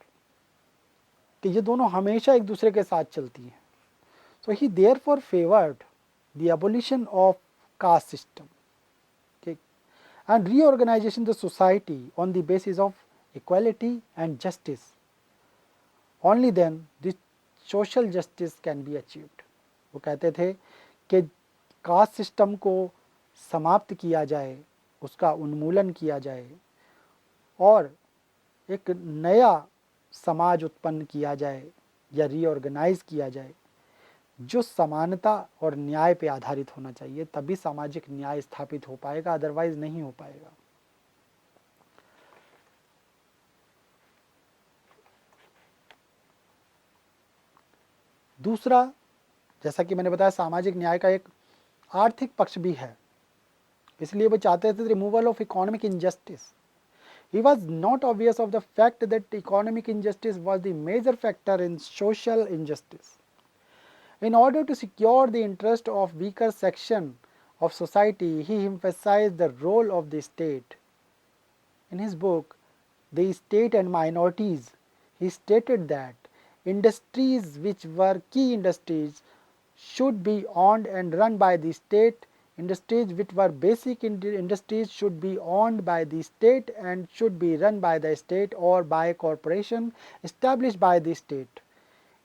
कि ये दोनों हमेशा एक दूसरे के साथ चलती हैं। So he therefore favoured the abolition of caste system and reorganization the society on the basis of equality and justice. Only then this social justice can be achieved. वो कहते थे कि कास्ट सिस्टम को समाप्त किया जाए, उसका उन्मूलन किया जाए और एक नया समाज उत्पन्न किया जाए या रीऑर्गेनाइज किया जाए जो समानता और न्याय पे आधारित होना चाहिए, तभी सामाजिक न्याय स्थापित हो पाएगा, अदरवाइज नहीं हो पाएगा। दूसरा, जैसा कि मैंने बताया, सामाजिक न्याय का एक आर्थिक पक्ष भी है, इसलिए वो चाहते थे removal of economic injustice, He was not obvious of the fact that economic injustice was the major factor in social injustice. In order to secure the interest of weaker section of society, he emphasized the role of the state. In his book, The State and Minorities, he stated that industries which were key industries should be owned and run by the state. Industries which were basic industries should be owned by the state and should be run by the state or by a corporation established by the state.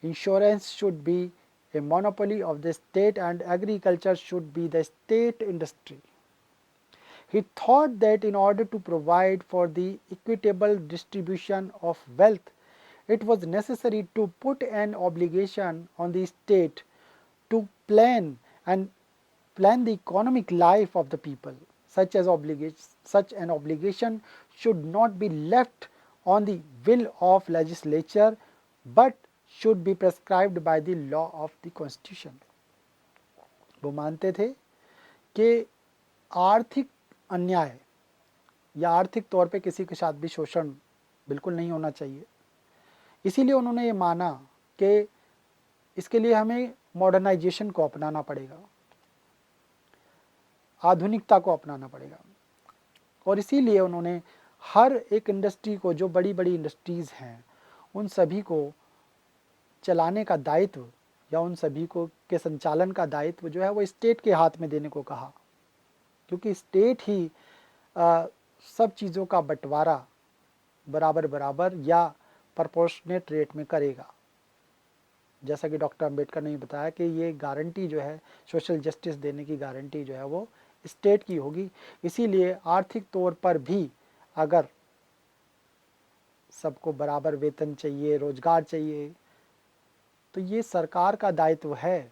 Insurance should be a monopoly of the state and agriculture should be the state industry. He thought that in order to provide for the equitable distribution of wealth, it was necessary to put an obligation on the state to plan the economic life of the people. Such an obligation should not be left on the will of legislature, but should be prescribed by the law of the constitution. वो मानते थे कि आर्थिक अन्याय या आर्थिक तौर पे किसी के साथ भी शोषण बिल्कुल नहीं होना चाहिए। इसीलिए उन्होंने ये माना कि इसके लिए हमें मॉडर्नाइजेशन को अपनाना पड़ेगा, आधुनिकता को अपनाना पड़ेगा। और इसीलिए उन्होंने हर एक इंडस्ट्री को, जो बड़ी बड़ी इंडस्ट्रीज़ हैं, उन सभी को चलाने का दायित्व या उन सभी को के संचालन का दायित्व जो है वो स्टेट के हाथ में देने को कहा, क्योंकि स्टेट ही सब चीज़ों का बंटवारा बराबर बराबर या प्रपोर्शनेट रेट में करेगा। जैसा कि डॉक्टर अंबेडकर ने बताया कि ये गारंटी जो है सोशल जस्टिस देने की गारंटी जो है वो स्टेट की होगी। इसीलिए आर्थिक तौर पर भी अगर सबको बराबर वेतन चाहिए, रोजगार चाहिए, तो ये सरकार का दायित्व है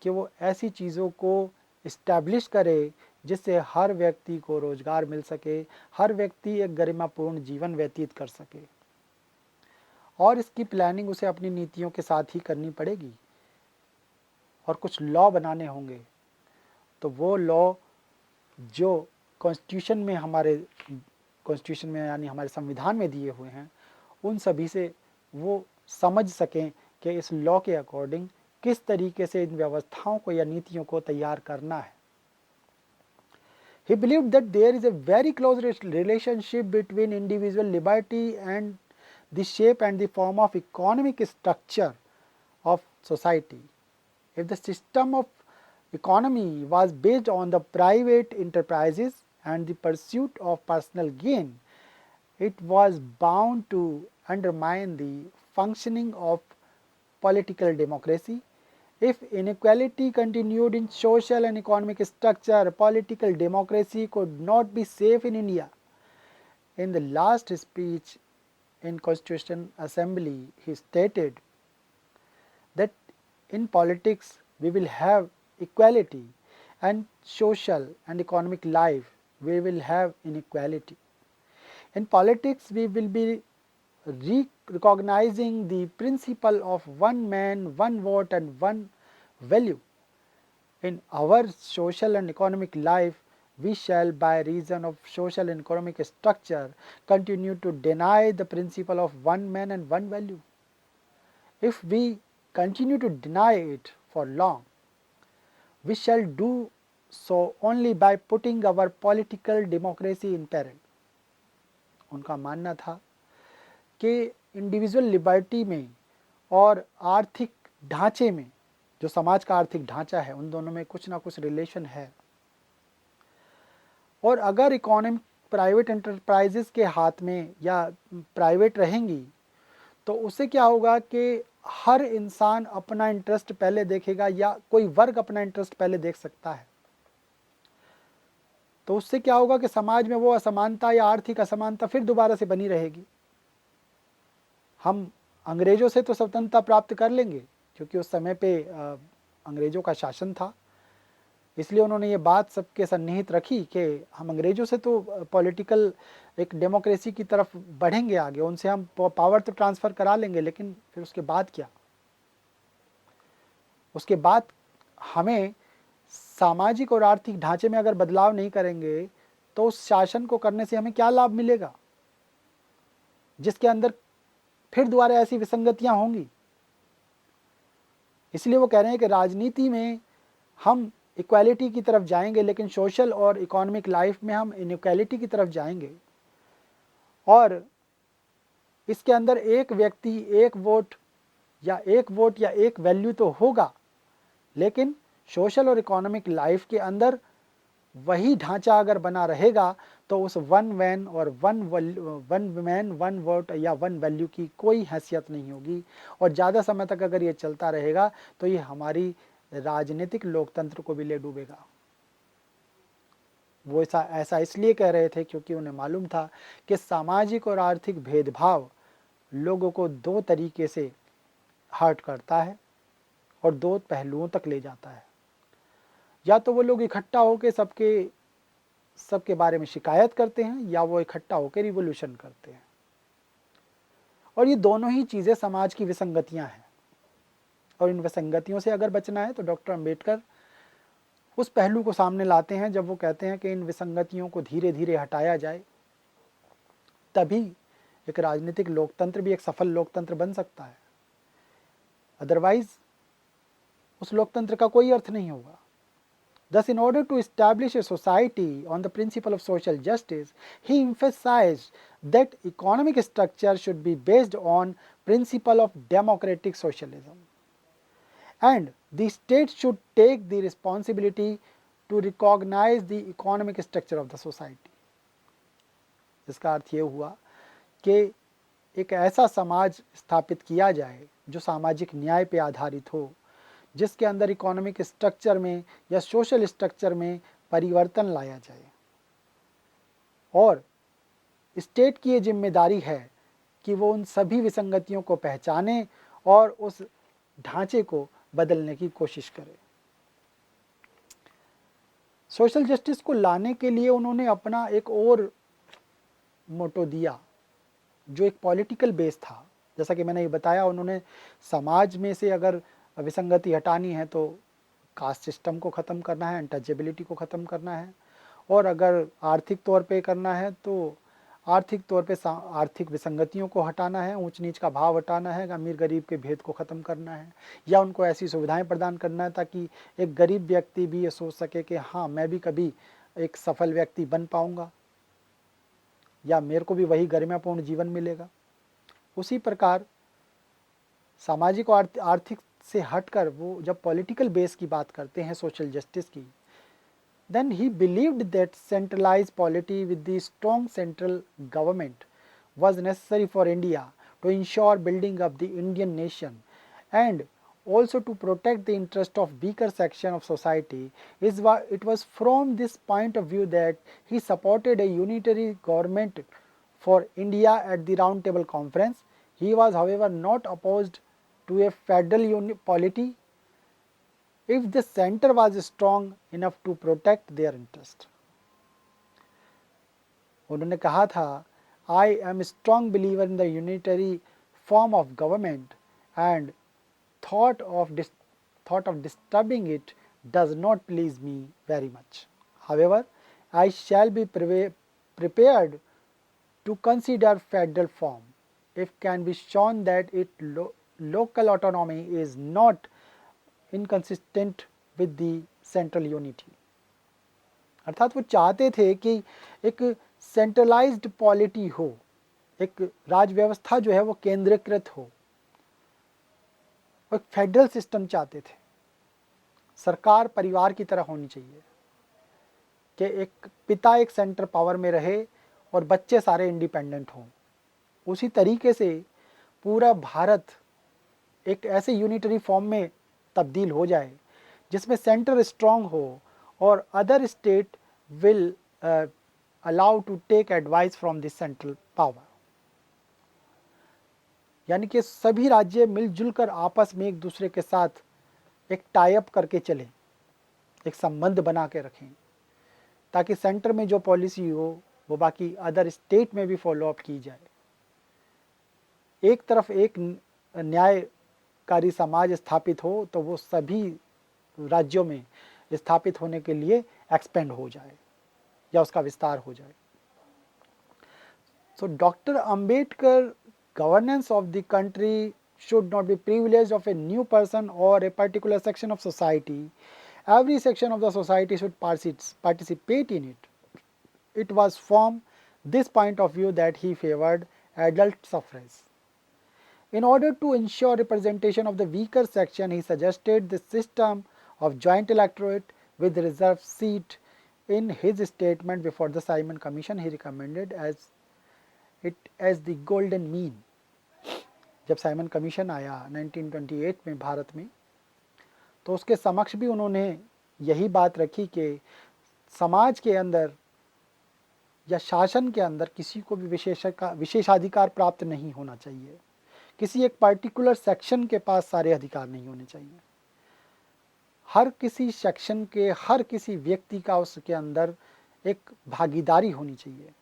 कि वो ऐसी चीज़ों को इस्टेब्लिश करे जिससे हर व्यक्ति को रोजगार मिल सके, हर व्यक्ति एक गरिमापूर्ण जीवन व्यतीत कर सके। और इसकी प्लानिंग उसे अपनी नीतियों के साथ ही करनी पड़ेगी और कुछ लॉ बनाने होंगे। तो वो लॉ जो कॉन्स्टिट्यूशन में यानी हमारे संविधान में दिए हुए हैं, उन सभी से वो समझ सकें कि इस लॉ के अकॉर्डिंग किस तरीके से इन व्यवस्थाओं को या नीतियों को तैयार करना है। He believed that there is a very close relationship between individual liberty and the shape and the form of economic structure of society. If the system of economy was based on the private enterprises and the pursuit of personal gain, it was bound to undermine the functioning of political democracy. If inequality continued in social and economic structure, political democracy could not be safe in India. In the last speech in Constitution Assembly, he stated that in politics we will have equality and social and economic life we will have inequality. In politics we will be recognizing the principle of one man, one vote and one value. In our social and economic life, we shall by reason of social and economic structure continue to deny the principle of one man and one value. If we continue to deny it for long, we shall do so only by putting our political democracy in peril. उनका मानना था कि individual liberty में और आर्थिक ढांचे में, जो समाज का आर्थिक ढांचा है, उन दोनों में कुछ ना कुछ रिलेशन है। और अगर इकोनॉमी प्राइवेट एंटरप्राइजेस के हाथ में या प्राइवेट रहेंगी तो उससे क्या होगा कि हर इंसान अपना इंटरेस्ट पहले देखेगा या कोई वर्ग अपना इंटरेस्ट पहले देख सकता है। तो उससे क्या होगा कि समाज में वो असमानता या आर्थिक असमानता फिर दोबारा से बनी रहेगी। हम अंग्रेज़ों से तो स्वतंत्रता प्राप्त कर लेंगे क्योंकि उस समय पे अंग्रेज़ों का शासन था, इसलिए उन्होंने ये बात सबके सन्निहित रखी कि हम अंग्रेज़ों से तो पॉलिटिकल एक डेमोक्रेसी की तरफ बढ़ेंगे आगे, उनसे हम पावर तो ट्रांसफ़र करा लेंगे, लेकिन फिर उसके बाद क्या? उसके बाद हमें सामाजिक और आर्थिक ढांचे में अगर बदलाव नहीं करेंगे तो उस शासन को करने से हमें क्या लाभ मिलेगा? जिसके अंदर फिर दोबारा ऐसी विसंगतियां होंगी। इसलिए वो कह रहे हैं कि राजनीति में हम इक्वालिटी की तरफ जाएंगे, लेकिन सोशल और इकोनॉमिक लाइफ में हम इनइक्वालिटी की तरफ जाएंगे। और इसके अंदर एक व्यक्ति एक वोट या एक वैल्यू तो होगा, लेकिन सोशल और इकोनॉमिक लाइफ के अंदर वही ढांचा अगर बना रहेगा तो उस वन मैन और वन वोट या वन वैल्यू की कोई हैसियत नहीं होगी। और ज़्यादा समय तक अगर ये चलता रहेगा तो ये हमारी राजनीतिक लोकतंत्र को भी ले डूबेगा। वो ऐसा इसलिए कह रहे थे क्योंकि उन्हें मालूम था कि सामाजिक और आर्थिक भेदभाव लोगों को दो तरीके से हर्ट करता है और दो पहलुओं तक ले जाता है। या तो वो लोग इकट्ठा होकर सबके बारे में शिकायत करते हैं, या वो इकट्ठा होकर रिवोल्यूशन करते हैं। और ये दोनों ही चीज़ें समाज की विसंगतियां हैं, और इन विसंगतियों से अगर बचना है तो डॉक्टर अंबेडकर उस पहलू को सामने लाते हैं जब वो कहते हैं कि इन विसंगतियों को धीरे धीरे हटाया जाए, तभी एक राजनीतिक लोकतंत्र भी एक सफल लोकतंत्र बन सकता है। अदरवाइज उस लोकतंत्र का कोई अर्थ नहीं होगा। Thus, in order to establish a society on the principle of social justice, he emphasized that economic structure should be based on principle of democratic socialism, and the state should take the responsibility to recognize the economic structure of the society. इसका अर्थ ये हुआ कि एक ऐसा समाज स्थापित किया जाए जो सामाजिक न्याय पे आधारित हो, जिसके अंदर इकोनॉमिक स्ट्रक्चर में या सोशल स्ट्रक्चर में परिवर्तन लाया जाए। और स्टेट की ये जिम्मेदारी है कि वो उन सभी विसंगतियों को पहचाने और उस ढांचे को बदलने की कोशिश करे। सोशल जस्टिस को लाने के लिए उन्होंने अपना एक और मोटो दिया जो एक पॉलिटिकल बेस था। जैसा कि मैंने ये बताया, उन्होंने समाज में से अगर विसंगति हटानी है तो कास्ट सिस्टम को ख़त्म करना है, अनटचेबिलिटी को ख़त्म करना है, और अगर आर्थिक तौर पे करना है तो आर्थिक तौर पे आर्थिक विसंगतियों को हटाना है, ऊंच नीच का भाव हटाना है, अमीर गरीब के भेद को ख़त्म करना है, या उनको ऐसी सुविधाएं प्रदान करना है ताकि एक गरीब व्यक्ति भी ये सोच सके कि हाँ, मैं भी कभी एक सफल व्यक्ति बन पाऊँगा या मेरे को भी वही गरिमापूर्ण जीवन मिलेगा। उसी प्रकार सामाजिक और आर्थिक से हटकर वो जब पॉलिटिकल बेस की बात करते हैं सोशल जस्टिस की, then he believed that centralized polity with the strong central government was necessary for India to ensure building up the Indian nation and also to protect the interest of weaker section of society. It was from this point of view that he supported a unitary government for India at the Round Table Conference. He was however not opposed to a federal polity if the center was strong enough to protect their interest. उन्होंने कहा था, I am a strong believer in the unitary form of government and thought of disturbing it does not please me very much. However, I shall be prepared to consider federal form if can be shown that local autonomy is not inconsistent with the central unity. अर्थात वो चाहते थे कि एक centralised polity हो, एक राज व्यवस्था जो है वो केंद्रीकृत हो, एक फेडरल सिस्टम चाहते थे। सरकार परिवार की तरह होनी चाहिए कि एक पिता एक सेंटर पावर में रहे और बच्चे सारे इंडिपेंडेंट हों। उसी तरीके से पूरा भारत एक ऐसे यूनिटरी फॉर्म में तब्दील हो जाए जिसमें सेंटर स्ट्रांग हो और other state will allow to take advice from this central power. यानी कि सभी राज्य मिलजुल कर आपस में एक दूसरे के साथ एक टाई अप करके चलें, एक संबंध बना के रखें, ताकि सेंटर में जो पॉलिसी हो वो बाकी अदर स्टेट में भी फॉलो अप की जाए। एक तरफ एक न्यायकारी समाज स्थापित हो तो वो सभी राज्यों में स्थापित होने के लिए एक्सपेंड हो जाए या उसका विस्तार हो जाए। So Dr. Ambedkar governance of the country should not be privileged of a new person or a particular section of society. Every section of the society should participate in it. It was from this point of view that he favored adult suffrage. In order to ensure representation of the weaker section, he suggested the system of joint electorate with reserved seat. In his statement before the Simon Commission, he recommended as the golden mean. जब Simon commission आया 1928 में भारत में, तो उसके समक्ष भी उन्होंने यही बात रखी कि समाज के अंदर या शासन के अंदर किसी को भी विशेषाधिकार प्राप्त नहीं होना चाहिए, किसी एक पर्टिकुलर सेक्शन के पास सारे अधिकार नहीं होने चाहिए। हर किसी सेक्शन के हर किसी व्यक्ति का उसके अंदर एक भागीदारी होनी चाहिए।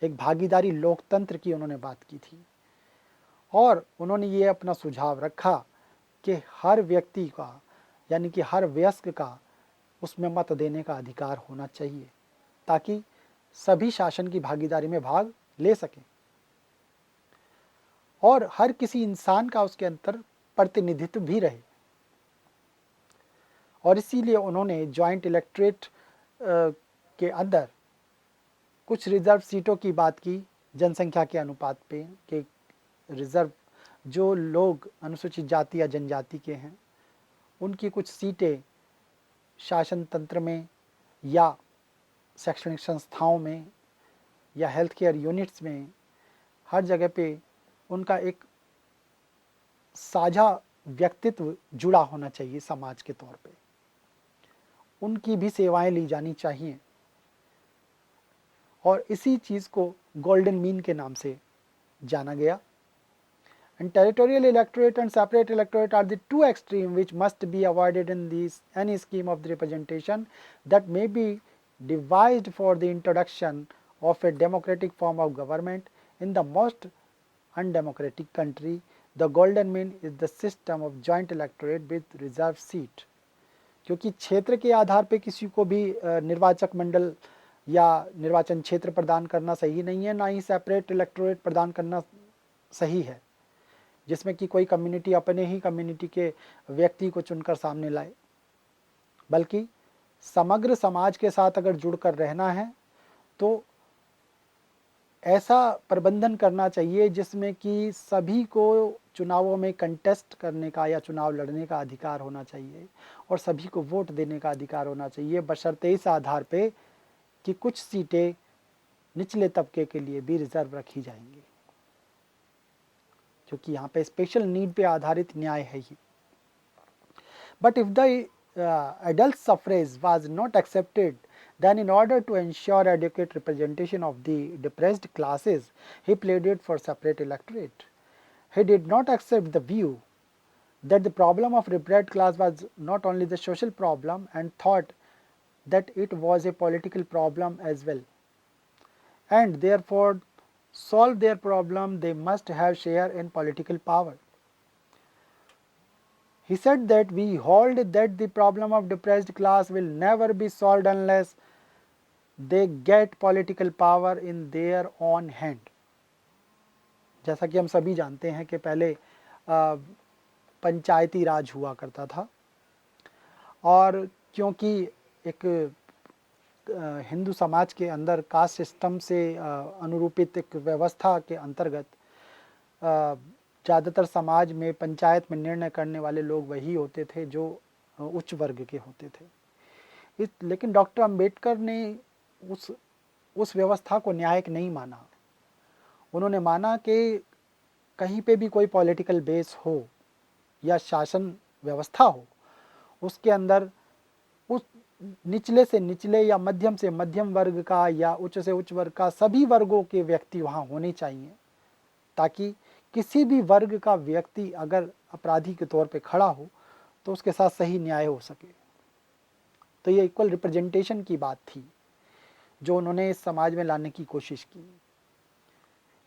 एक भागीदारी लोकतंत्र की उन्होंने बात की थी और उन्होंने ये अपना सुझाव रखा कि हर व्यक्ति का यानी कि हर वयस्क का उसमें मत देने का अधिकार होना चाहिए ताकि सभी शासन की भागीदारी में भाग ले सकें और हर किसी इंसान का उसके अंदर प्रतिनिधित्व भी रहे। और इसीलिए उन्होंने जॉइंट इलेक्ट्रेट के अंदर कुछ रिजर्व सीटों की बात की जनसंख्या के अनुपात पे कि रिजर्व जो लोग अनुसूचित जाति या जनजाति के हैं उनकी कुछ सीटें शासन तंत्र में या शैक्षणिक संस्थाओं में या हेल्थ केयर यूनिट्स में हर जगह पे उनका एक साझा व्यक्तित्व जुड़ा होना चाहिए समाज के तौर पे, उनकी भी सेवाएं ली जानी चाहिए और इसी चीज़ को गोल्डन मीन के नाम से जाना गया। And territorial electorate and separate electorate are the two extremes which must be avoided in any scheme of the representation that may be devised for the introduction of a democratic form of government in the most undemocratic country. The golden mean is the system of joint electorate with reserved seat. क्योंकि क्षेत्र के आधार पे किसी को भी निर्वाचक मंडल या निर्वाचन क्षेत्र प्रदान करना सही नहीं है, ना ही सेपरेट इलेक्टोरेट प्रदान करना सही है जिसमें कि कोई कम्युनिटी अपने ही कम्युनिटी के व्यक्ति को चुनकर सामने लाए, बल्कि समग्र समाज के साथ अगर जुड़कर रहना है तो ऐसा प्रबंधन करना चाहिए जिसमें कि सभी को चुनावों में कंटेस्ट करने का या चुनाव लड़ने का अधिकार होना चाहिए और सभी को वोट देने का अधिकार होना चाहिए, बशर्ते इस आधार पे कि कुछ सीटें निचले तबके के लिए भी रिजर्व रखी जाएंगी, क्योंकि यहाँ पे स्पेशल नीड पे आधारित न्याय है ही। But if the adult suffrage was not accepted, then in order to ensure adequate representation of the depressed classes, he pleaded for separate electorate. He did not accept the view that the problem of deprived class was not only the social problem and thought that it was a political problem as well, and therefore solve their problem they must have share in political power. He said that we hold that the problem of depressed class will never be solved unless they get political power in their own hand. जैसा कि हम सभी जानते हैं कि पहले पंचायती राज हुआ करता था और क्योंकि एक हिंदू समाज के अंदर कास्ट सिस्टम से अनुरूपित एक व्यवस्था के अंतर्गत ज़्यादातर समाज में पंचायत में निर्णय करने वाले लोग वही होते थे जो उच्च वर्ग के होते थे। लेकिन डॉक्टर अंबेडकर ने उस व्यवस्था को न्यायिक नहीं माना। उन्होंने माना कि कहीं पे भी कोई पॉलिटिकल बेस हो या शासन व्यवस्था हो, उसके अंदर उस निचले से निचले या मध्यम से मध्यम वर्ग का या उच्च से उच्च वर्ग का सभी वर्गों के व्यक्ति वहाँ होने चाहिए, ताकि किसी भी वर्ग का व्यक्ति अगर अपराधी के तौर पे खड़ा हो तो उसके साथ सही न्याय हो सके। तो ये इक्वल रिप्रेजेंटेशन की बात थी जो उन्होंने इस समाज में लाने की कोशिश की।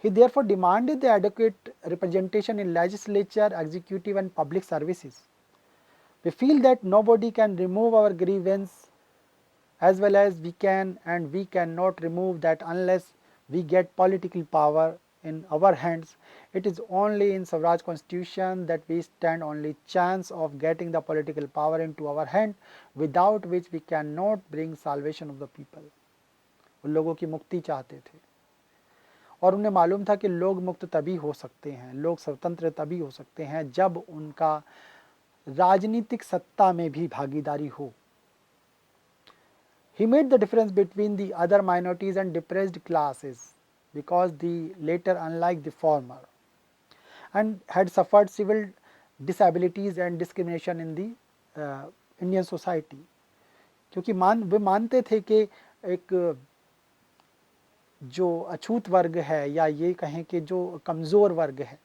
He therefore demanded the adequate representation in legislature, executive and public services. We feel that nobody can remove our grievance as well as we can, and we cannot remove that unless we get political power in our hands. It is only in Swaraj Constitution that we stand only chance of getting the political power into our hand, without which we cannot bring salvation of the people. वो लोगों की मुक्ति चाहते थे और उन्हें मालूम था कि लोग मुक्त तभी हो सकते हैं, लोग स्वतंत्र तभी हो सकते हैं जब उनका राजनीतिक सत्ता में भी भागीदारी हो. He made the difference between the other minorities and depressed classes because the latter, unlike the former, and had suffered civil disabilities and discrimination in the Indian society. क्योंकि वे मानते थे कि एक जो अछूत वर्ग है या ये कहें कि जो कमज़ोर वर्ग है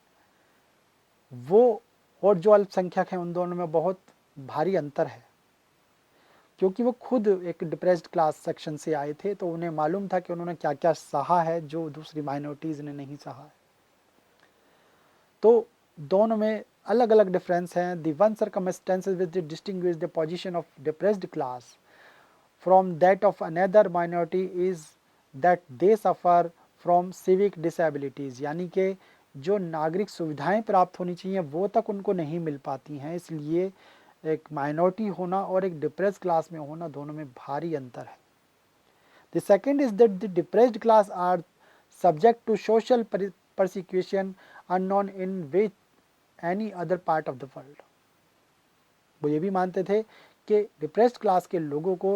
वो और जो अल्पसंख्यक हैं उन दोनों में बहुत भारी अंतर है, क्योंकि वो खुद एक डिप्रेस्ड क्लास सेक्शन से आए थे तो उन्हें मालूम था कि उन्होंने क्या क्या सहा है जो दूसरी माइनॉरिटीज़ ने नहीं सहा है. तो दोनों में अलग अलग डिफरेंस हैं. The one circumstances which distinguish the position of depressed class from that of another minority is that they suffer from civic disabilities, यानी कि जो नागरिक सुविधाएं प्राप्त होनी चाहिए वो तक उनको नहीं मिल पाती हैं. इसलिए एक माइनॉरिटी होना और एक डिप्रेस्ड क्लास में होना दोनों में भारी अंतर है. The second is that the depressed class are subject to social persecution unknown in which any other part of the world. वो ये भी मानते थे कि डिप्रेस्ड क्लास के लोगों को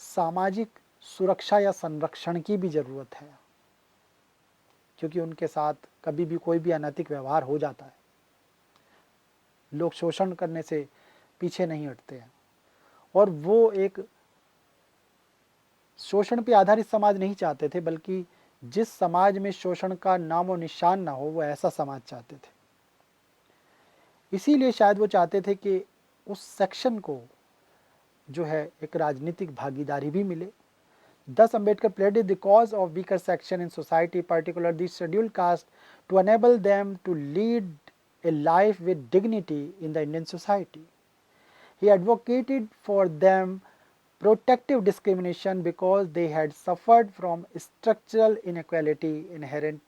सामाजिक सुरक्षा या संरक्षण की भी ज़रूरत है, क्योंकि उनके साथ कभी भी कोई भी अनैतिक व्यवहार हो जाता है. लोग शोषण करने से पीछे नहीं हटते हैं और वो एक शोषण पे आधारित समाज नहीं चाहते थे, बल्कि जिस समाज में शोषण का नामो निशान ना हो वो ऐसा समाज चाहते थे. इसीलिए शायद वो चाहते थे कि उस सेक्शन को जो है एक राजनीतिक भागीदारी भी मिले. Thus Ambedkar pleaded the cause of weaker section in society, particularly the scheduled caste, to enable them to lead a life with dignity in the Indian society. He advocated for them protective discrimination because they had suffered from structural inequality inherent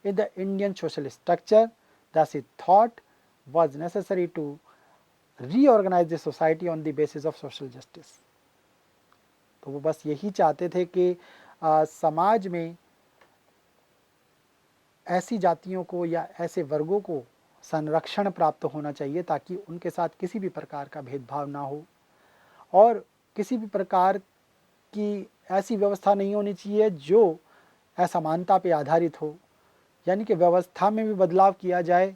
in the Indian social structure. Thus he thought was necessary to reorganize the society on the basis of social justice. तो वो बस यही चाहते थे कि समाज में ऐसी जातियों को या ऐसे वर्गों को संरक्षण प्राप्त होना चाहिए ताकि उनके साथ किसी भी प्रकार का भेदभाव ना हो और किसी भी प्रकार की ऐसी व्यवस्था नहीं होनी चाहिए जो असमानता पे आधारित हो. यानी कि व्यवस्था में भी बदलाव किया जाए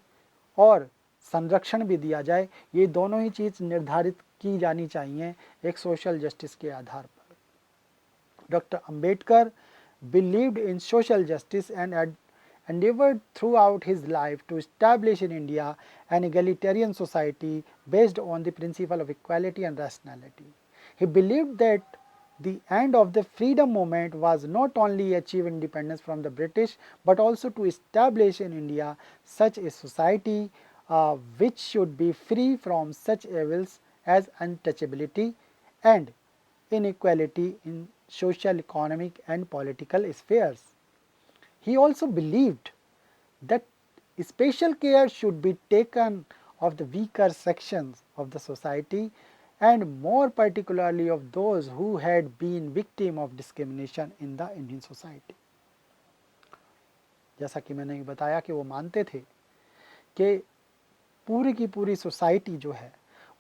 और संरक्षण भी दिया जाए. ये दोनों ही चीज़ निर्धारित की जानी चाहिए एक सोशल जस्टिस के आधार पर. Dr. Ambedkar believed in social justice and had endeavored throughout his life to establish in India an egalitarian society based on the principle of equality and rationality. He believed that the end of the freedom movement was not only achieve independence from the British but also to establish in India such a society which should be free from such evils as untouchability and inequality in social, economic and political spheres. He also believed that special care should be taken of the weaker sections of the society and more particularly of those who had been victim of discrimination in the Indian society. जैसा कि मैंने बताया कि वो मानते थे कि पूरी की पूरी सोसाइटी जो है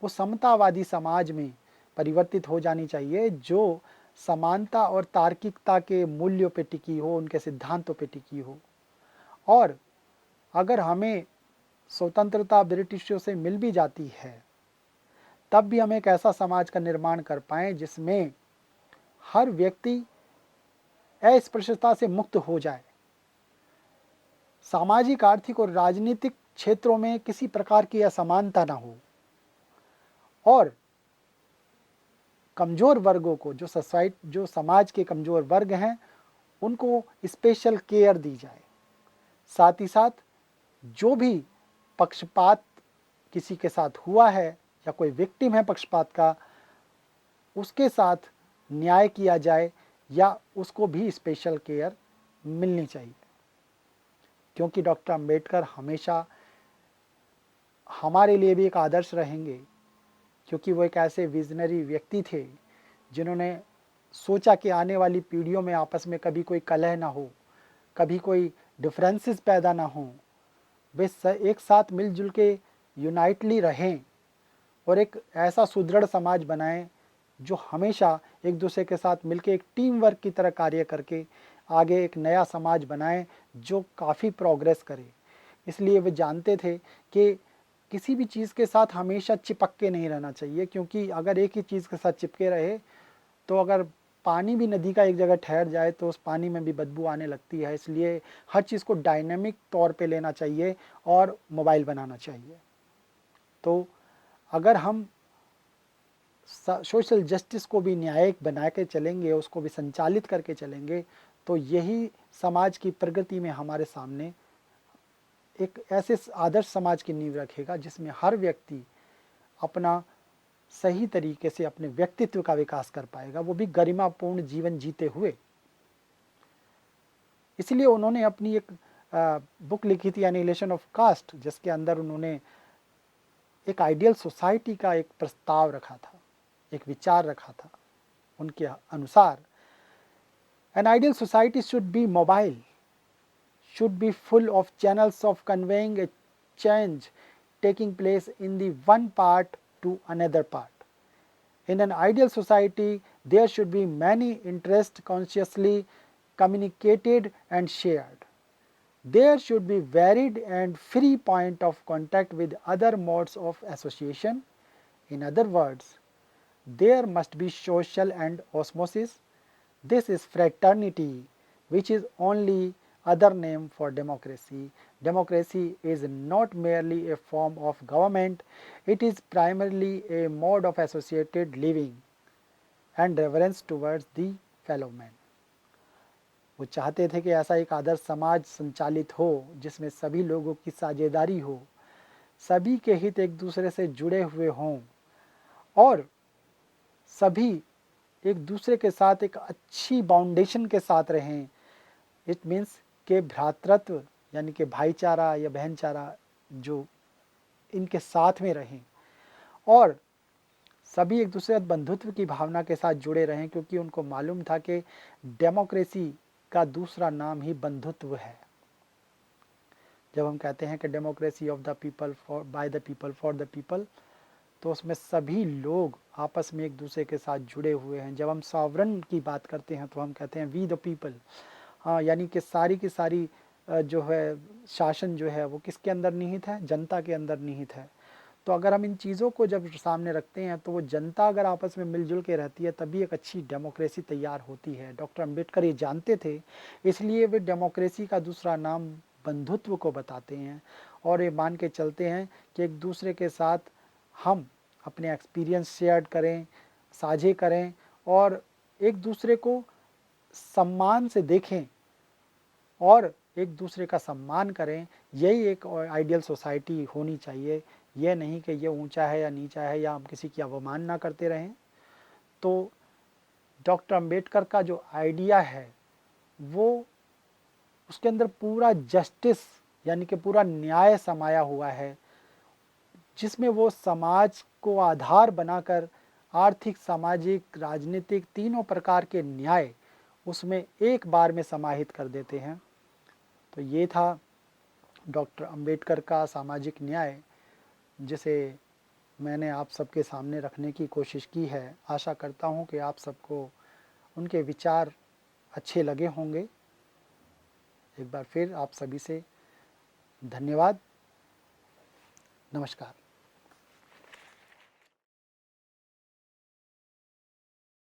वो समतावादी समाज में परिवर्तित हो जानी चाहिए जो समानता और तार्किकता के मूल्यों पे टिकी हो, उनके सिद्धांतों पे टिकी हो. और अगर हमें स्वतंत्रता ब्रिटिशों से मिल भी जाती है तब भी हम एक ऐसा समाज का निर्माण कर पाएँ जिसमें हर व्यक्ति अस्पृश्यता से मुक्त हो जाए, सामाजिक, आर्थिक और राजनीतिक क्षेत्रों में किसी प्रकार की असमानता ना हो और कमज़ोर वर्गों को जो समाज के कमज़ोर वर्ग हैं उनको स्पेशल केयर दी जाए. साथ ही साथ जो भी पक्षपात किसी के साथ हुआ है या कोई विक्टिम है पक्षपात का उसके साथ न्याय किया जाए या उसको भी स्पेशल केयर मिलनी चाहिए, क्योंकि डॉक्टर अंबेडकर हमेशा हमारे लिए भी एक आदर्श रहेंगे, क्योंकि वो एक ऐसे विजनरी व्यक्ति थे जिन्होंने सोचा कि आने वाली पीढ़ियों में आपस में कभी कोई कलह ना हो, कभी कोई डिफरेंसेस पैदा ना हो, वे एक साथ मिलजुल के यूनाइटली रहें और एक ऐसा सुदृढ़ समाज बनाएं जो हमेशा एक दूसरे के साथ मिलकर एक टीम वर्क की तरह कार्य करके आगे एक नया समाज बनाएं जो काफ़ी प्रोग्रेस करे। इसलिए वे जानते थे कि किसी भी चीज़ के साथ हमेशा चिपक के नहीं रहना चाहिए, क्योंकि अगर एक ही चीज़ के साथ चिपके रहे तो अगर पानी भी नदी का एक जगह ठहर जाए तो उस पानी में भी बदबू आने लगती है। इसलिए हर चीज़ को डायनेमिक तौर पे लेना चाहिए और मोबाइल बनाना चाहिए। तो अगर हम सोशल जस्टिस को भी न्यायिक बना के चलेंगे, उसको भी संचालित करके चलेंगे, तो यही समाज की प्रगति में हमारे सामने एक ऐसे आदर्श समाज की नींव रखेगा जिसमें हर व्यक्ति अपना सही तरीके से अपने व्यक्तित्व का विकास कर पाएगा, वो भी गरिमापूर्ण जीवन जीते हुए। इसलिए उन्होंने अपनी एक बुक लिखी थी एनिहिलेशन ऑफ कास्ट, जिसके अंदर उन्होंने एक आइडियल सोसाइटी का एक प्रस्ताव रखा था, एक विचार रखा था। उनके अनुसार an ideal society should be mobile, should be full of channels of conveying a change taking place in the one part to another part. In an ideal society, there should be many interests consciously communicated and shared. There should be varied and free point of contact with other modes of association. In other words, there must be social and osmosis. This is fraternity, which is only other name for democracy. Democracy is not merely a form of government, it is primarily a mode of associated living and reverence towards the fellow man. वो चाहते थे कि ऐसा एक आदर्श समाज संचालित हो जिसमें सभी लोगों की साझेदारी हो, सभी के हित एक दूसरे से जुड़े हुए हों और सभी एक दूसरे के साथ एक अच्छी बाउंडेशन के साथ रहें। इट मीन्स के भ्रातृत्व यानी कि भाईचारा या बहनचारा जो इनके साथ में रहें और सभी एक दूसरे बंधुत्व की भावना के साथ जुड़े रहें, क्योंकि उनको मालूम था कि डेमोक्रेसी का दूसरा नाम ही बंधुत्व है। जब हम कहते हैं कि democracy of the people for by the people for the people, तो उसमें सभी लोग आपस में एक दूसरे के साथ जुड़े हुए हैं। जब हम सॉवरन की बात करते हैं तो हम कहते हैं वी द पीपल, हाँ, यानी कि सारी की सारी जो है शासन जो है वो किसके अंदर निहित है, जनता के अंदर निहित है। तो अगर हम इन चीज़ों को जब सामने रखते हैं तो वो जनता अगर आपस में मिलजुल के रहती है तभी एक अच्छी डेमोक्रेसी तैयार होती है। डॉक्टर अंबेडकर ये जानते थे, इसलिए वे डेमोक्रेसी का दूसरा नाम बंधुत्व को बताते हैं और ये मान के चलते हैं कि एक दूसरे के साथ हम अपने एक्सपीरियंस शेयर करें, साझे करें और एक दूसरे को सम्मान से देखें और एक दूसरे का सम्मान करें। यही एक आइडियल सोसाइटी होनी चाहिए। ये नहीं कि ये ऊंचा है या नीचा है या हम किसी की अवमानना करते रहें। तो डॉक्टर अंबेडकर का जो आइडिया है वो उसके अंदर पूरा जस्टिस यानी कि पूरा न्याय समाया हुआ है, जिसमें वो समाज को आधार बनाकर आर्थिक, सामाजिक, राजनीतिक तीनों प्रकार के न्याय उसमें एक बार में समाहित कर देते हैं। तो ये था डॉक्टर अंबेडकर का सामाजिक न्याय, जिसे मैंने आप सबके सामने रखने की कोशिश की है। आशा करता हूँ कि आप सबको उनके विचार अच्छे लगे होंगे। एक बार फिर आप सभी से धन्यवाद। नमस्कार।